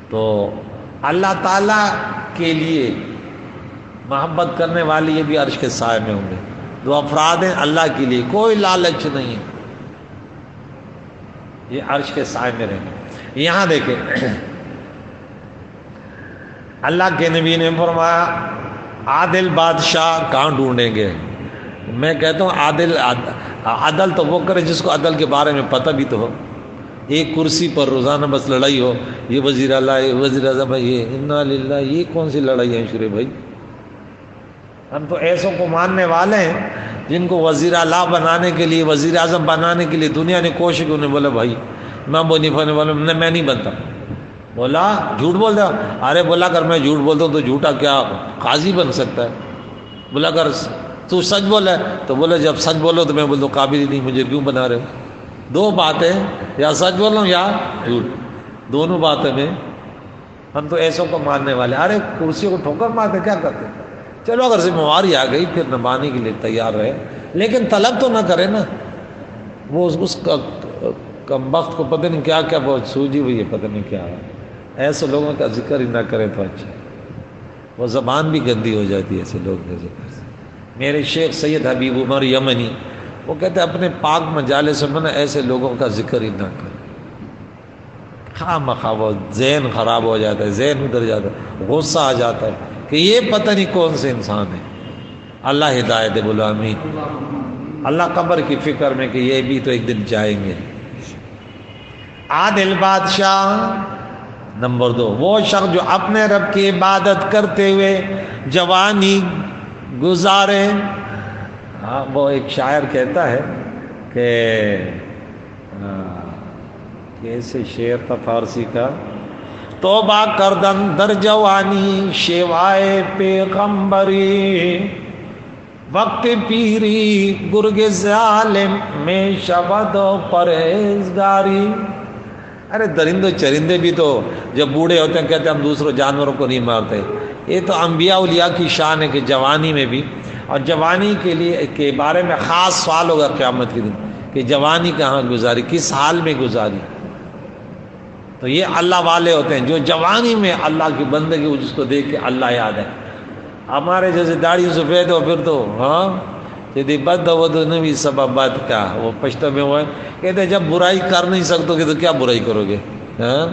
تو اللہ تعالیٰ کے لیے محبت کرنے والے یہ بھی عرش کے سائے میں ہوں گے۔ 2 افراد ہیں اللہ کے لیے، کوئی لالچ نہیں ہے، یہ عرش کے سائے میں رہیں گے۔ یہاں دیکھیں اللہ کے نبی نے فرمایا عادل بادشاہ کہاں ڈھونڈیں گے؟ میں کہتا ہوں عدل تو وہ کرے جس کو عدل کے بارے میں پتہ بھی تو ہو۔ ایک کرسی پر روزانہ بس لڑائی ہو، یہ وزیر اعلیٰ، یہ وزیر اعظم ہے، یہ انا للہ، یہ کون سی لڑائی ہے شورے بھائی؟ ہم تو ایسوں کو ماننے والے ہیں جن کو وزیر اعلیٰ بنانے کے لیے، وزیر اعظم بنانے کے لیے دنیا نے کوشش کی، انہیں بولا بھائی میں بنیفا نے بولا میں نہیں بنتا، بولا جھوٹ بول دیا، ارے بولا کر میں جھوٹ بولتا ہوں تو جھوٹا کیا قاضی بن سکتا ہے؟ بولا کر تو سچ بولا ہے، تو بولے جب سچ بولو تو میں بولتا ہوں قابل ہی نہیں، مجھے کیوں بنا رہے ہو؟ 2 باتیں، یا سچ بول رہا ہوں یا جھوٹ، دونوں باتیں میں ہم تو ایسوں کو ماننے والے۔ ارے کرسی کو ٹھوکر مارتے کیا کرتے؟ چلو اگر ذمہ واری آ گئی پھر نبھانے کے لیے تیار رہے، لیکن طلب تو نہ کرے نا۔ وہ اس کا کم وقت کو پتہ نہیں کیا کیا بہت سوجی ہوئی ہے، پتہ نہیں کیا ہے، ایسے لوگوں کا ذکر ہی نہ کرے تو اچھا ہے، وہ زبان بھی گندی ہو جاتی ہے ایسے لوگ کے ذکر سے۔ میرے شیخ سید حبیب عمر یمنی وہ کہتے ہیں اپنے پاک مجالس میں نا ایسے لوگوں کا ذکر ہی نہ کرے، خواہ مخواہ وہ ذہن خراب ہو جاتا ہے، ذہن ادھر جاتا ہے، غصہ آ جاتا ہے کہ یہ پتہ نہیں کون سے انسان ہے۔ اللہ ہدایت دے، بولو آمین۔ اللہ قبر کی فکر میں کہ یہ بھی تو ایک دن جائیں گے۔ عادل بادشاہ نمبر 2 وہ شخص جو اپنے رب کی عبادت کرتے ہوئے جوانی گزارے۔ وہ ایک شاعر کہتا ہے کہ کیسے شعر تھا فارسی کا، توبہ کردن در جوانی شیوائے پیغمبری، وقت پیری گرگ ظالم میں شبد و پرہیزگاری۔ ارے درندے چرندے بھی تو جب بوڑھے ہوتے ہیں کہتے ہیں ہم دوسروں جانوروں کو نہیں مارتے۔ یہ تو انبیاء اولیاء کی شان ہے کہ جوانی میں بھی، اور جوانی کے لیے کے بارے میں خاص سوال ہوگا قیامت کے دن کہ جوانی کہاں گزاری، کس حال میں گزاری۔ تو یہ اللہ والے ہوتے ہیں جو جوانی میں اللہ کی بندگی، جس کو دیکھ کے اللہ یاد ہے۔ ہمارے جیسے داڑھی سفید ہو پھر تو ہاں جدی بد ہو تو نبی سبب بد کا، وہ پشتو میں ہوا ہے کہتے جب برائی کر نہیں سکتے تو کیا برائی کرو گے؟ ہاں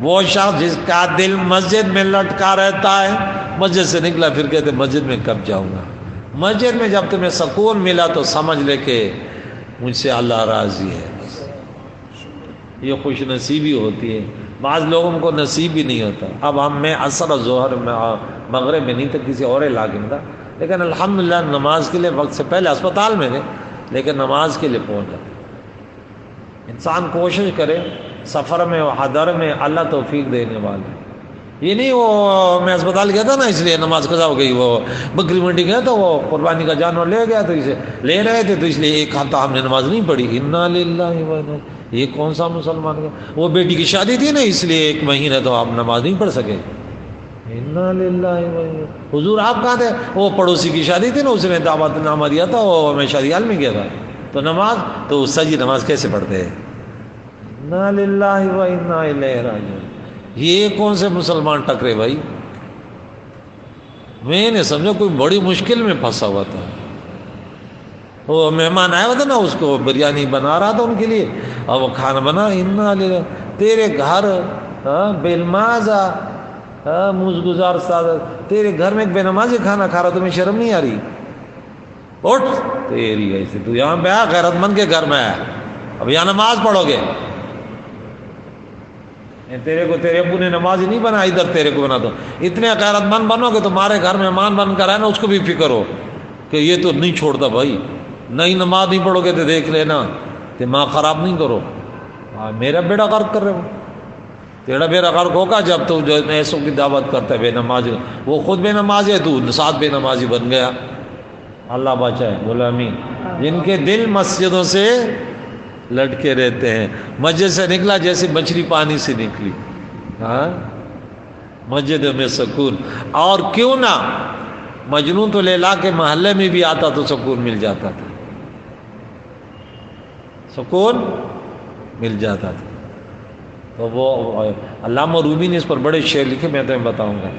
وہ شخص جس کا دل مسجد میں لٹکا رہتا ہے، مسجد سے نکلا پھر کہتے مسجد میں کب جاؤں گا۔ مسجد میں جب تمہیں سکون ملا تو سمجھ لے کہ مجھ سے اللہ راضی ہے۔ یہ خوش نصیبی ہوتی ہے، بعض لوگوں کو نصیب بھی نہیں ہوتا۔ اب میں عصر ظہر میں مغرب میں نہیں تھا، کسی اور علاقے میں تھا، لیکن الحمدللہ نماز کے لیے وقت سے پہلے اسپتال میں تھے لیکن نماز کے لیے پہنچ جاتے۔ انسان کوشش کرے سفر میں و حضر میں، اللہ توفیق دینے والے۔ یہ نہیں وہ میں اسپتال گیا تھا نا اس لیے نماز قضا ہو گئی، وہ بکری منڈی گیا تو وہ قربانی کا جانور لے گیا تو اسے لے رہے تھے تو اس لیے ایک ہفتہ ہم نے نماز نہیں پڑھی۔ انا للہ و انا، یہ کون سا مسلمان گیا؟ وہ بیٹی کی شادی تھی نا اس لیے 1 مہینہ تو آپ نماز نہیں پڑھ سکے۔ انا للہ و انا، حضور آپ کہاں تھے؟ وہ پڑوسی کی شادی تھی نا، اس نے دعوت نامہ دیا تھا، وہ میں شادی حال میں گیا تھا، تو نماز تو سجی نماز کیسے پڑھتے ہیں؟ انا للہ و انا الیہ راجعون۔ یہ کون سے مسلمان ٹکرے بھائی؟ میں نے سمجھا کوئی بڑی مشکل میں پھنسا ہوا تھا۔ وہ مہمان آیا ہوا تھا نا، اس کو بریانی بنا رہا تھا ان کے لیے، اور وہ کھانا بنا، انا للہ، تیرے گھر بے نمازا موز گزار سادہ، تیرے گھر میں ایک بے نمازی کھانا کھا رہا، تمہیں شرم نہیں آ رہی؟ اٹھ تیری ایسے، تو یہاں پہ آیا غیرت مند کے گھر میں آیا، اب یہاں نماز پڑھو گے؟ تیرے کو تیرے ابو نے نماز ہی نہیں بنا، ادھر تیرے کو بنا دو۔ اتنے غیرت مند بنو کہ تمہارے گھر مہمان بن کر آئے نا، اس کو بھی فکر ہو کہ یہ تو نہیں چھوڑتا بھائی، نہیں نماز نہیں پڑھو گے تو دیکھ لینا، دماغ خراب نہیں کرو، میرا بیڑا غرق کر رہے ہو۔ تیرا بیڑا غرق ہوگا جب تو جو ایسوں کی دعوت کرتا ہے بے نمازی، وہ خود بے نماز ہے، تو ساتھ بے نمازی بن گیا۔ اللہ بچائے، بولا آمین۔ جن کے دل مسجدوں سے لٹکے رہتے ہیں، مسجد سے نکلا جیسے مچھلی پانی سے نکلی، ہاں مسجد میں سکون. اور کیوں نہ مجنون تو لیلا کے محلے میں بھی آتا تو سکون مل جاتا تھا, سکون مل جاتا تھا. تو وہ علامہ رومی نے اس پر بڑے شعر لکھے, میں تمہیں بتاؤں گا.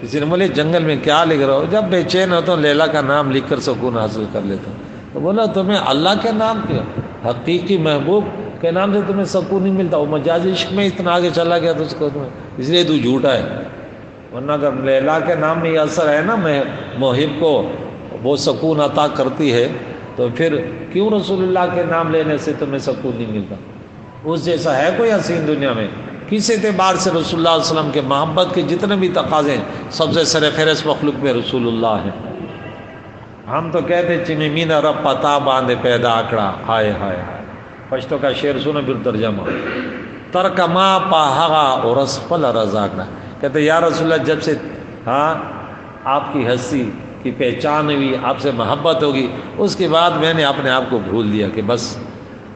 کسی نے بولے جنگل میں کیا لکھ رہا ہو؟ جب بے چین ہوتا ہوں لیلا کا نام لکھ کر سکون حاصل کر لیتا ہوں. تو بولا تمہیں اللہ کے نام کیا, حقیقی محبوب کے نام سے تمہیں سکون نہیں ملتا. وہ مجازی عشق میں اتنا آگے چلا گیا تو اس کو اس لیے تو جھوٹا ہے. ورنہ اگر لیلا کے نام میں یہ اثر ہے نا محب کو وہ سکون عطا کرتی ہے, تو پھر کیوں رسول اللہ کے نام لینے سے تمہیں سکون نہیں ملتا؟ اس جیسا ہے کوئی حسین دنیا میں؟ کس اعتبار سے رسول اللہ علیہ وسلم کے محبت کے جتنے بھی تقاضے ہیں سب سے سر فہرست مخلوق میں رسول اللہ ہے. ہم تو کہتے چمی مینا رب پتا باندھے پیدا آکڑا, ہائے ہائے ہائے. پشتو کا شعر سنو پھر ترجمہ. ترکما پاہا اور رسفل رضاکڑا. کہتے یا رسول اللہ جب سے آپ کی ہستی کی پہچان ہوئی, آپ سے محبت ہوگی, اس کے بعد میں نے اپنے آپ کو بھول دیا کہ بس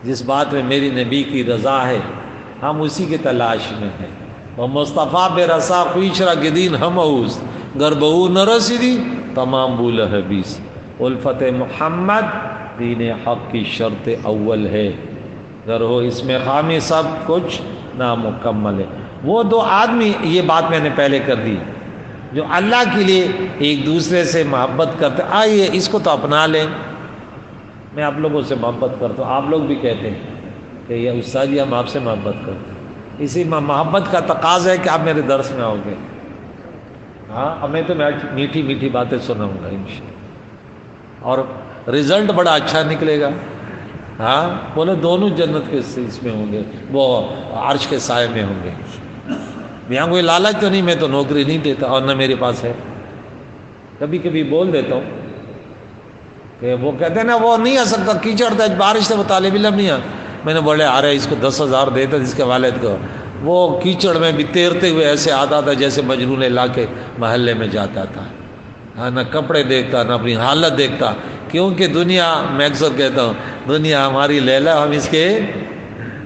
جس بات میں میری نبی کی رضا ہے ہم اسی کی تلاش میں ہیں. وہ مصطفیٰ بے رسا خویشرا کے دین ہم اوز گر بہو نہ رسیدی تمام بول حبیث. الفت محمد دین حق کی شرط اول ہے, گر ہو اس میں خامی سب کچھ نامکمل ہے. وہ دو آدمی, یہ بات میں نے پہلے کر دی, جو اللہ کے لیے ایک دوسرے سے محبت کرتے. آئیے اس کو تو اپنا لیں. میں آپ لوگوں سے محبت کرتا ہوں, آپ لوگ بھی کہتے ہیں کہ یہ استاد جی ہم آپ سے محبت کرتے ہیں. اسی محبت کا تقاضا ہے کہ آپ میرے درس میں آؤ گے. ہاں اب میں تو میٹھی میٹھی باتیں سناؤں گا انشاءاللہ, اور رزلٹ بڑا اچھا نکلے گا. ہاں بولے دونوں جنت کے اس میں ہوں گے, وہ عرش کے سائے میں ہوں گے. یہاں کوئی لالچ تو نہیں, میں تو نوکری نہیں دیتا اور نہ میرے پاس ہے. کبھی کبھی بول دیتا ہوں کہ وہ کہتے ہیں نا وہ نہیں آ سکتا, کیچڑ تھا بارش سے, وہ طالب علم نہیں آ. میں نے بولے آ رہے اس کو 10,000 دیتا جس کے والد کو, وہ کیچڑ میں بھی تیرتے ہوئے ایسے آتا تھا جیسے مجنون علاقے محلے میں جاتا تھا. ہاں نہ کپڑے دیکھتا نہ اپنی حالت دیکھتا, کیونکہ دنیا, میں اکثر کہتا ہوں دنیا ہماری لیلا, ہم اس کے.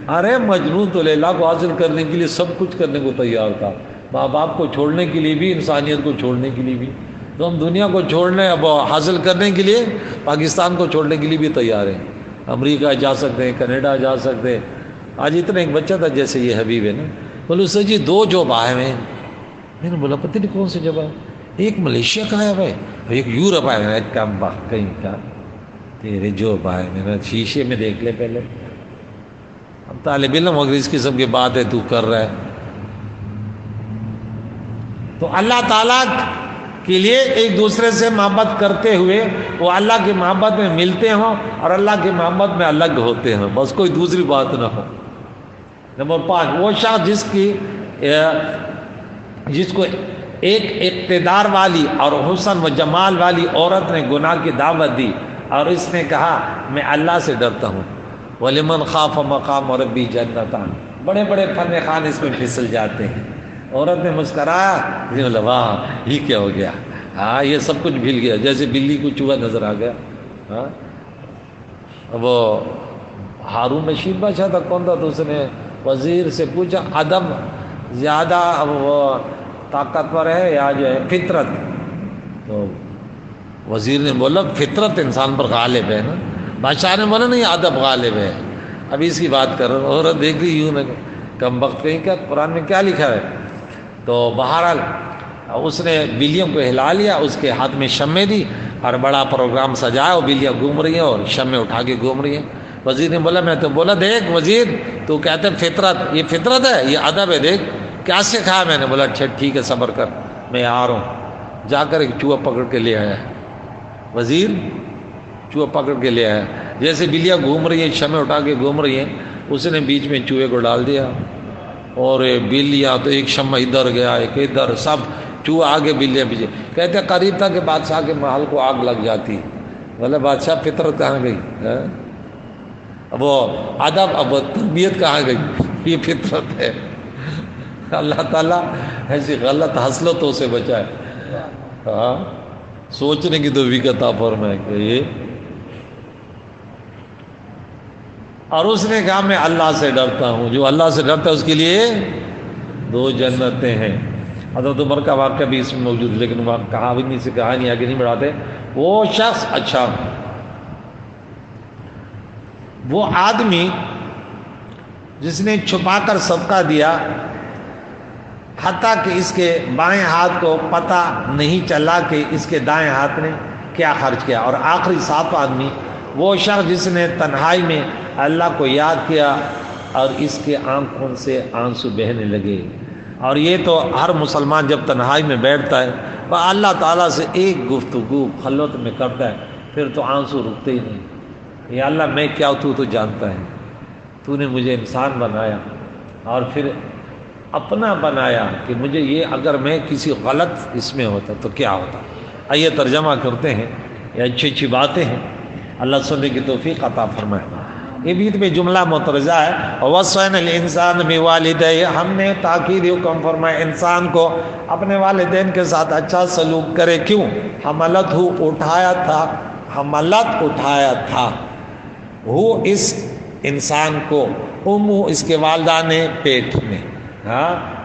ارے مجنون تو لیلا کو حاصل کرنے کے لیے سب کچھ کرنے کو تیار تھا, ماں باپ کو چھوڑنے کے لیے بھی, انسانیت کو چھوڑنے کے لیے بھی. تو ہم دنیا کو چھوڑنے, اب حاصل کرنے کے لیے پاکستان کو چھوڑنے کے لیے بھی تیار ہیں. امریکہ جا سکتے ہیں, کینیڈا جا سکتے ہیں. آج اتنا ایک بچہ تھا جیسے یہ حبیب ہے نا, بولے سر جی 2 جاب آئے ہوئے ہیں. میں نے بولا پتہ نہیں کون سے جاب آئے, ایک ملیشیا کا آیا ہوا ہے اور ایک یورپ آیا ہوا ہے. کم بخت کہیں کا تیرے جاب آئے, میں نے شیشے میں دیکھ لے پہلے. اب طالب علم اگر اس قسم کی بات ہے تو کر رہا ہے, تو اللہ تعالیٰ کے لیے ایک دوسرے سے محبت کرتے ہوئے وہ اللہ کی محبت میں ملتے ہوں اور اللہ کی محبت میں الگ ہوتے ہیں, بس کوئی دوسری بات نہ ہو. نمبر 5, وہ شخص جس کو ایک اقتدار والی اور حسن و جمال والی عورت نے گناہ کی دعوت دی اور اس نے کہا میں اللہ سے ڈرتا ہوں. وَلِمَنْ خَافَ مَقَامَ رَبِّهِ جَنَّتَانِ. بڑے بڑے فن خان اس میں پھسل جاتے ہیں. عورت نے مسکرایا, بولا واہ یہ کیا ہو گیا, ہاں یہ سب کچھ بھول گیا, جیسے بلی کو چوہا نظر آ گیا. ہاں وہ ہارون رشید بادشاہ تھا کون تھا, تو اس نے وزیر سے پوچھا ادب زیادہ وہ طاقتور ہے یا جو ہے فطرت؟ تو وزیر نے بولا فطرت انسان پر غالب ہے نا. بادشاہ نے بولا نہیں ادب غالب ہے. ابھی اس کی بات کر رہا ہوں, عورت دیکھ لی یوں نے کم وقت کہیں کیا قرآن میں کیا لکھا ہے. تو بہرحال اس نے بلیوں کو ہلا لیا, اس کے ہاتھ میں شمع دی اور بڑا پروگرام سجایا, وہ بلیاں گھوم رہی ہیں اور شمع اٹھا کے گھوم رہی ہیں. وزیر نے بولا, میں تو بولا دیکھ وزیر تو کہتے ہیں فطرت, یہ فطرت ہے یہ ادب ہے, دیکھ کیا سکھایا. میں نے بولا اچھا ٹھیک ہے صبر کر, میں آ رہا ہوں. جا کر ایک چوہا پکڑ کے لے آیا. وزیر چوہا پکڑ کے لے آیا, جیسے بلیاں گھوم رہی ہیں شمع اٹھا کے گھوم رہی ہیں, اس نے بیچ میں چوہے کو ڈال دیا اور بلیاں تو ایک شمع ادھر گیا ایک ادھر, سب چوہا آگے بلیاں پیچھے. کہتے قریب تھا کہ بادشاہ کے محل کو آگ لگ جاتی. بولے بادشاہ فطرت کہاں گئی, وہ ادب اب تربیت کہاں گئی, یہ فطرت ہے. اللہ تعالیٰ ایسی غلط حسلتوں سے بچائے. ہاں سوچنے کی تو عطا فرمائے کہ یہ. اور اس نے کہا میں اللہ سے ڈرتا ہوں, جو اللہ سے ڈرتا ہے اس کے لیے دو جنتیں ہیں. حضرت عمر کا واقعہ بھی اس میں موجود ہے، لیکن وہ کہانی سے کہانی آگے نہیں بڑھاتے. وہ شخص اچھا، وہ آدمی جس نے چھپا کر صدقہ دیا حتیٰ کہ اس کے بائیں ہاتھ کو پتہ نہیں چلا کہ اس کے دائیں ہاتھ نے کیا خرچ کیا. اور آخری 7 آدمی وہ شخص جس نے تنہائی میں اللہ کو یاد کیا اور اس کے آنکھوں سے آنسو بہنے لگے. اور یہ تو ہر مسلمان جب تنہائی میں بیٹھتا ہے وہ اللہ تعالیٰ سے ایک گفتگو خلوت میں کرتا ہے، پھر تو آنسو رکتے ہی نہیں. یا اللہ میں کیا تو جانتا ہے، تو نے مجھے انسان بنایا اور پھر اپنا بنایا کہ مجھے یہ اگر میں کسی غلط اس میں ہوتا تو کیا ہوتا. آئیے ترجمہ کرتے ہیں، یہ اچھی اچھی باتیں ہیں، اللہ سننے کی توفیق عطا فرمائے. یہ بیچ میں جملہ مترجہ ہے، وَوَصَّيْنَا الْإِنسَانَ بِوَالِدَيْهِ، ہم نے تاکید حکم فرمایا انسان کو اپنے والدین کے ساتھ اچھا سلوک کرے. کیوں؟ حملت اٹھایا تھا وہ اس انسان کو اس کے والدہ نے پیٹ میں،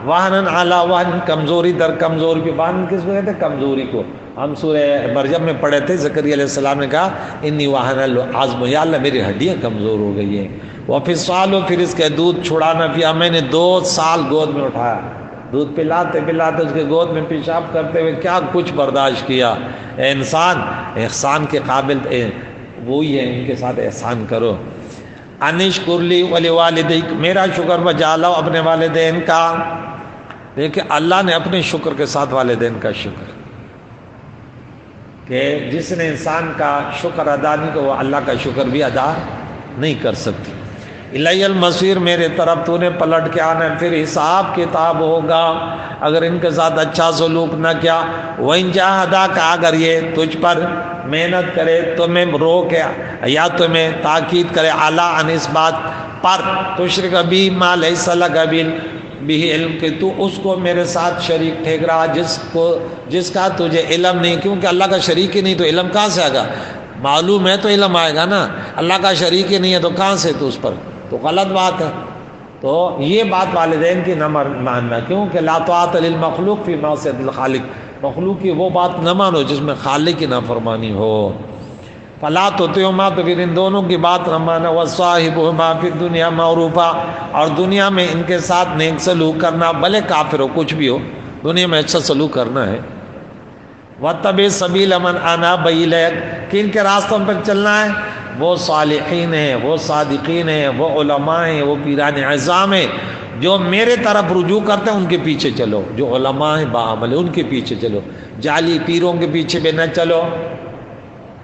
وہن علی وہن، کمزوری در کمزوری پہ. وہن کس کو کہتے ہیں؟ کمزوری کو. ہم سورہ مریم میں پڑھے تھے، زکریا علیہ السلام نے کہا انی وہن العظم، یا اللہ میری ہڈیاں کمزور ہو گئی ہیں. وفصال، پھر اس کے دودھ چھڑانا پیا، میں نے 2 سال گود میں اٹھایا، دودھ پلاتے اس کے گود میں پیشاب کرتے ہوئے کیا کچھ برداشت کیا. اے انسان، احسان کے قابل وہی ہے، ان کے ساتھ احسان کرو. انشکر لی ولوالدیک، میرا شکر بجا لاؤ اپنے والدین کا. دیکھیں اللہ نے اپنے شکر کے ساتھ والدین کا شکر، کہ جس نے انسان کا شکر ادا نہیں کیا وہ اللہ کا شکر بھی ادا نہیں کر سکتی. الی المصیر، میرے طرف تو نے پلٹ کے آنا ہے، پھر حساب کتاب ہوگا اگر ان کے ساتھ اچھا سلوک نہ کیا. وَإِن جَاهَدَاكَ، اگر یہ تجھ پر محنت کرے، تمہیں روکے یا تمہیں تاکید کرے، علی ان اس بات پر، تشرک بی ما لیس لک بھی علم، کہ تو اس کو میرے ساتھ شریک ٹھہرا رہا جس کا تجھے علم نہیں. کیونکہ اللہ کا شریک ہی نہیں تو علم کہاں سے آئے گا؟ معلوم ہے تو علم آئے گا نا. اللہ کا شریک ہی نہیں ہے تو کہاں سے تو اس پر تو غلط بات ہے. تو یہ بات والدین کی نہ ماننا، کیونکہ لا طاعۃ للمخلوق فی معصیۃ الخالق، مخلوق کی وہ بات نہ مانو جس میں خالق کی نافرمانی ہو. فلا تطعهما، تو پھر ان دونوں کی بات نہ مانا. وصاحبهما فی الدنیا معروفا، اور دنیا میں ان کے ساتھ نیک سلوک کرنا، بھلے کافر ہو کچھ بھی ہو دنیا میں اچھا سلوک کرنا ہے. واتبع سبیل من اناب الیک، کن کے راستوں پر چلنا ہے؟ وہ صالحین ہیں، وہ صادقین ہیں، وہ علماء ہیں، وہ پیران اعظام ہیں جو میرے طرف رجوع کرتے ہیں، ان کے پیچھے چلو. جو علماء ہیں باعمل ان کے پیچھے چلو، جعلی پیروں کے پیچھے بھی نہ چلو.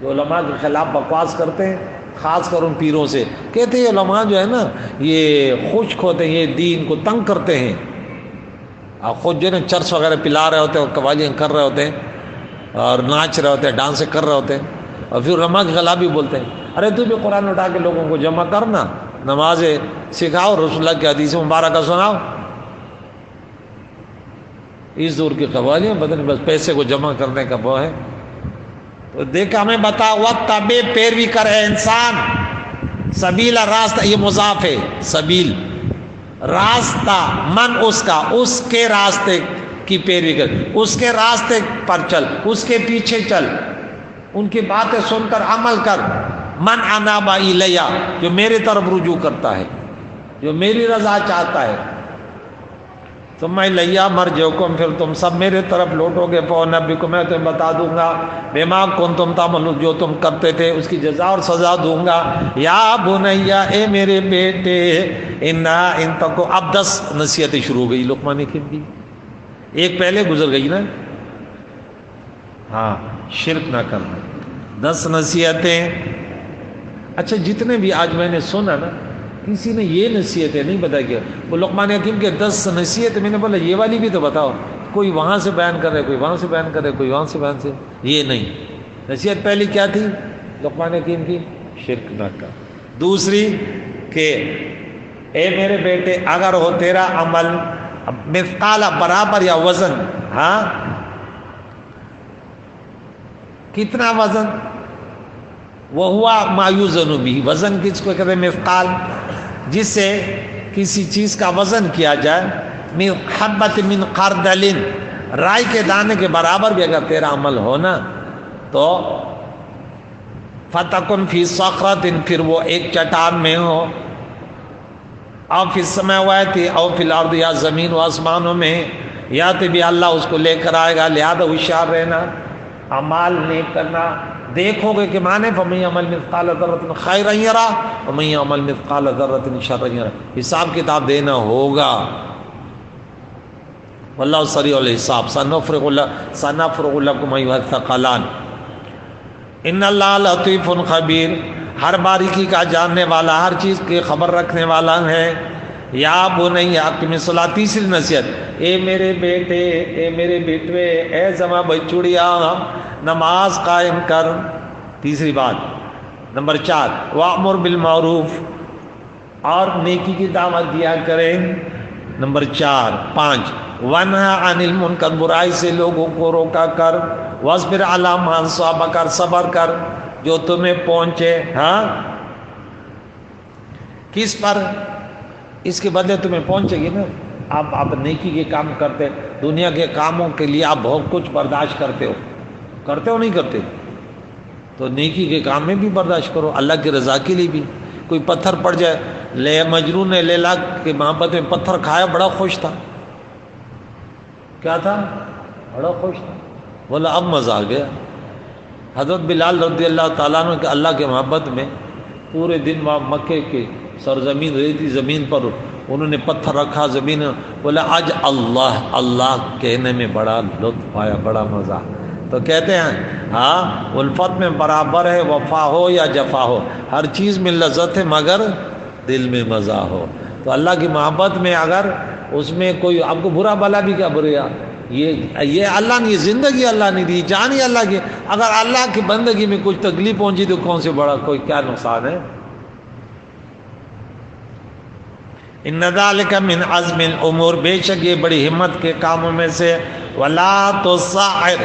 جو علماء کے خلاف بکواس کرتے ہیں، خاص کر ان پیروں سے، کہتے ہیں علماء جو ہے نا یہ خشک ہوتے ہیں، یہ دین کو تنگ کرتے ہیں. اور خود جو ہے نا چرس وغیرہ پلا رہے ہوتے ہیں اور قوالیاں کر رہے ہوتے ہیں اور ناچ رہے ہوتے ہیں، ڈانس کر رہے ہوتے ہیں، اور پھر علماء کے خلاف بھی بولتے ہیں. ارے تو بھی قرآن اٹھا کے لوگوں کو جمع کرنا، نمازیں سکھاؤ، رسول اللہ کی حدیث مبارکہ سناؤ. اس دور کی قوالیاں بدن بس پیسے کو جمع کرنے کا وہ ہے. تو دیکھا ہمیں بتا، واتبع، پیروی کر اے انسان، سبیل، راستہ، یہ مضاف ہے، سبیل راستہ، من اس کا، اس کے راستے کی پیروی کر، اس کے راستے پر چل، اس کے پیچھے چل، ان کی باتیں سن کر عمل کر. من اناب الی، جو میرے طرف رجوع کرتا ہے، جو میری رضا چاہتا ہے. ثم الی مرجعکم، پھر تم سب میرے طرف لوٹو گے. فانبئکم، میں تمہیں بتا دوں گا، بما کنتم تعملون، جو تم کرتے تھے اس کی جزا اور سزا دوں گا. یا بنیا، اے میرے بیٹے، ان تک، اب 10 نصیحتیں شروع ہو گئی لقمان حکیم کی. ایک پہلے گزر گئی نا، ہاں، شرک نہ کرنا. 10 نصیحتیں. اچھا جتنے بھی آج میں نے سنا نا، کسی نے یہ نصیحتیں نہیں بتائی کہ وہ لقمان حکیم کے 10 نصیحتیں، میں نے بولا یہ والی بھی تو بتاؤ. کوئی وہاں سے بیان کر رہے، کوئی وہاں سے بیان کر رہے، کوئی وہاں سے بیان سے. یہ نہیں. نصیحت پہلی کیا تھی لقمان حکیم کی؟ شرک نہ کر. دوسری کہ اے میرے بیٹے، اگر ہو تیرا عمل مثقال، برابر یا وزن، ہاں کتنا وزن؟ وہ ہوا ما یوزن بھی، وزن کس کو کہتے ہیں؟ مثقال، جس سے کسی چیز کا وزن کیا جائے. من حبۃ من خردل، رائی کے دانے کے برابر بھی اگر تیرا عمل ہونا تو فتکن فی صخرۃ، پھر وہ ایک چٹان میں ہو، او فی السماوات او فی الارض، یا زمین و آسمانوں میں، یا تو بھی اللہ اس کو لے کر آئے گا. لہذا ہوشیار رہنا، اعمال نیک کرنا. دیکھو گے کہ مانے فمن یعمل مثقال ذرۃ خیرا یرہ ومن یعمل مثقال ذرۃ شرا یرہ، حساب کتاب دینا ہوگا. واللہ سریع الحساب. سنفرغ لکم ایھا الثقلان. ان اللہ لطیف خبیر، ہر باریکی کا جاننے والا، ہر چیز کی خبر رکھنے والا ہے. یا بنی اقم الصلاۃ، تیسری نصیحت، اے میرے بیٹے، اے میرے بیٹوے، اے زما بچڑیا، نماز قائم کر. تیسری بات. نمبر 4 وامر بالمعروف، اور نیکی کی دعوت دیا کریں. نمبر 5 ونہا عن المنکر، برائی سے لوگوں کو روکا کر. واصبر علی ما اصابک، صبر کر جو تمہیں پہنچے. ہاں کس پر؟ اس کے بدلے تمہیں پہنچے گی نا. آپ نیکی کے کام کرتے، دنیا کے کاموں کے لیے آپ بہت کچھ برداشت کرتے ہو نہیں کرتے؟ تو نیکی کے کام میں بھی برداشت کرو، اللہ کی رضا کے لیے بھی. کوئی پتھر پڑ جائے، مجنون نے لیلا کی محبت میں پتھر کھایا، بڑا خوش تھا. کیا تھا؟ بڑا خوش تھا. بولا اب مزہ آ گیا. حضرت بلال رضی اللہ تعالیٰ عنہ کے اللہ کے محبت میں پورے دن وہاں مکے کے سرزمین ریتی زمین پر انہوں نے پتھر رکھا زمین. بولا آج اللہ اللہ کہنے میں بڑا لطف آیا، بڑا مزہ. تو کہتے ہیں ہاں الفت میں برابر ہے، وفا ہو یا جفا ہو، ہر چیز میں لذت ہے مگر دل میں مزہ ہو. تو اللہ کی محبت میں اگر اس میں کوئی آپ کو برا بلا بھی کیا بریا، یہ اللہ نے، یہ زندگی اللہ نے دی، جان ہی اللہ کی. اگر اللہ کی بندگی میں کچھ تکلیف پہنچی تو کون سے بڑا کوئی کیا نقصان ہے. ان ذالک من عزم الامور، بے شک یہ بڑی ہمت کے کاموں میں سے. ولا تصعر،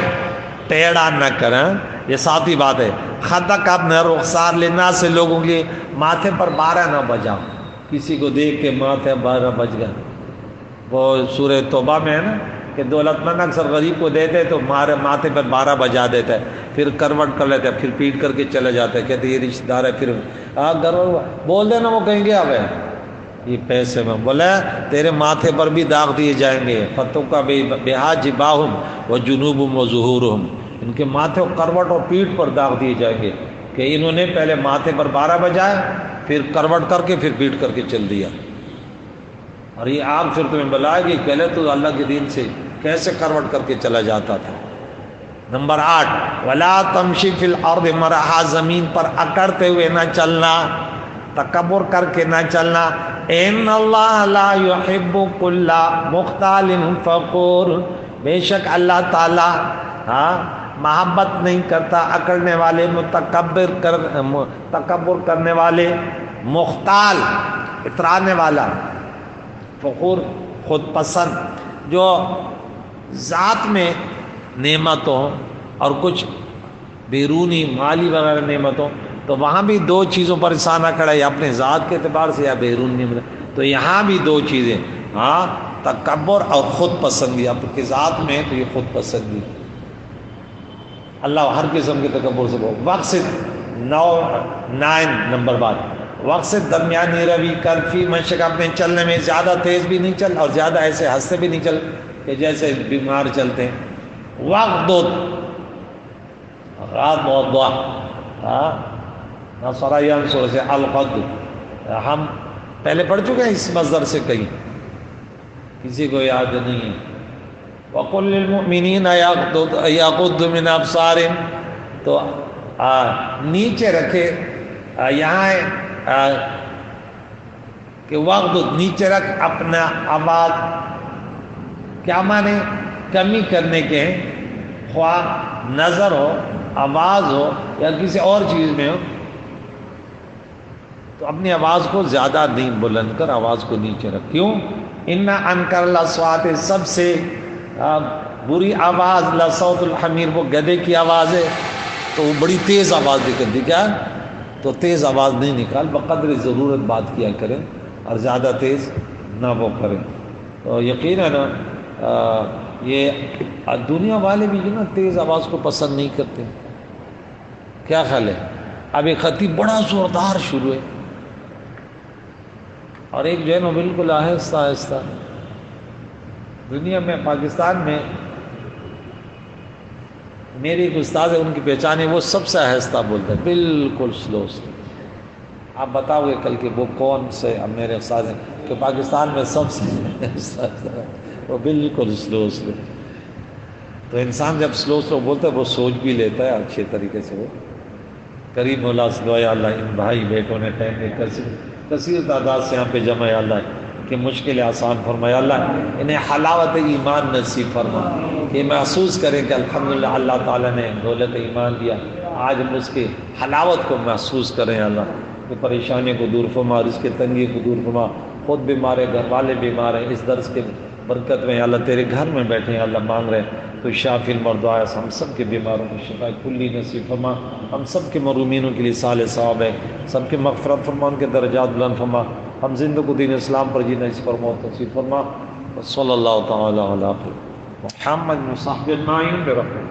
ٹیڑھا نہ کریں. یہ ساتھی بات ہے. خدک، اپنے رخسار لینا سے لوگوں کے ماتھے پر 12 نہ بجا. کسی کو دیکھ کے ماتھے 12 بج گیا. وہ سورہ توبہ میں ہے نا کہ دولت مند اکثر غریب کو دیتے تو ماتھے پر 12 بجا دیتا ہے، پھر کروٹ کر لیتا ہے، پھر پیٹ کر کے چلے جاتا ہے. کہتے یہ رشتہ دار ہے. پھر بول دینا، وہ کہیں گے اب یہ پیسے میں. بولا تیرے ماتھے پر بھی داغ دیے جائیں گے. فتو کا بہا جباہم و جنوبہم و ظہورہم، ان کے ماتھے اور کروٹ اور پیٹھ پر داغ دیے جائیں گے کہ انہوں نے پہلے ماتھے پر 12 بجائے، پھر کروٹ کر کے، پھر پیٹ کر کے چل دیا. اور یہ آگ پھر تمہیں بلائے گی، پہلے تو اللہ کے دین سے کیسے کروٹ کر کے چلا جاتا تھا. نمبر 8 ولا تمشی فی الارض مرحا، زمین پر اکڑتے ہوئے نہ چلنا، تکبر کر کے نہ چلنا. ان اللہ لا یحب کل مختال فخور، بے شک اللہ تعالی محبت نہیں کرتا اکڑنے والے، تکبر کرنے والے، مختال اترانے والا، فخور خود پسند. جو ذات میں نعمتوں اور کچھ بیرونی مالی وغیرہ نعمتوں، تو وہاں بھی 2 چیزوں پر انسان اکڑا ہے، یا اپنے ذات کے اعتبار سے یا بیرونی نعمت. تو یہاں بھی 2 چیزیں، تکبر اور خود پسندی. آپ کے ذات میں تو یہ خود پسندی، اللہ ہر قسم کے تکبر سے بہت. وقت سے 9 نمبر بات، وقت سے درمیانی روی کر فی مشق، اپنے چلنے میں زیادہ تیز بھی نہیں چل اور زیادہ ایسے ہنستے بھی نہیں چل کہ جیسے بیمار چلتے ہیں. وقت دو رات بہت دعا نصرائیان سورہ سے القد، ہم پہلے پڑھ چکے ہیں اس مصدر سے، کہیں کسی کو یاد نہیں ہے. وَقُلْ لِلْمُؤْمِنِينَ يَغُضُّوا مِنْ أَبْصَارِهِمْ، تو نیچے رکھے. یہاں ہے کہ وقت نیچے رکھ اپنا آواز. کیا معنی؟ کمی کرنے کے ہیں، خواہ نظر ہو، آواز ہو یا کسی اور چیز میں ہو، تو اپنی آواز کو زیادہ نہیں بلند کر، آواز کو نیچے رکھ. کیوں؟ ان انکر الاصوات، سب سے بری آواز لصوت الحمیر، وہ گدھے کی آواز ہے. تو وہ بڑی تیز آواز نکلتی. کیا؟ تو تیز آواز نہیں نکال، بقدر ضرورت بات کیا کریں اور زیادہ تیز نہ وہ کریں. تو یقیناً یہ دنیا والے بھی جو نا تیز آواز کو پسند نہیں کرتے. کیا خیال ہے؟ اب ایک خطیب بڑا زوردار شروع ہے اور ایک جو ہے نا بالکل آہستہ آہستہ. دنیا میں پاکستان میں میرے ایک استاد ہے، ان کی پہچان ہے وہ سب سے آہستہ بولتا ہے، بالکل سلو. آپ بتاؤ گے کل کہ وہ کون سے اب میرے استاد ہیں کہ پاکستان میں سب سے وہ بالکل سلو. تو انسان جب سلو بولتا ہے وہ سوچ بھی لیتا ہے اچھے طریقے سے. وہ کریم مولا سلو یا اللہ ان بھائی بیٹوں نے ٹائم کثیر تعداد سے یہاں پہ جمع یا اللہ کہ مشکل آسان فرمایا اللہ، انہیں حلاوت ایمان نصیب فرما کہ محسوس کریں کہ الحمدللہ اللہ تعالیٰ نے دولت ایمان دیا. آج ہم اس کی حلاوت کو محسوس کریں اللہ، کہ پریشانی کو دور فرما، رزق کی تنگی کو دور فرما. خود بیمار ہے، گھر والے بیمار ہیں، اس درس کے برکت میں اللہ تیرے گھر میں بیٹھے ہیں اللہ مانگ رہے ہیں تو شافی المرضى، ہم سب کے بیماروں کی شفا کلی نصیب فرما. ہم سب کے محرومینوں کے لیے صالح ثواب ہے، سب کے مغفرت فرما، ان کے درجات بلند فرما. ہم زندہ کو دین اسلام پر جینا اس فرما توفیق فرما. صلی اللہ تعالی علی محمد وصحبہ اجمعین برحمتہ.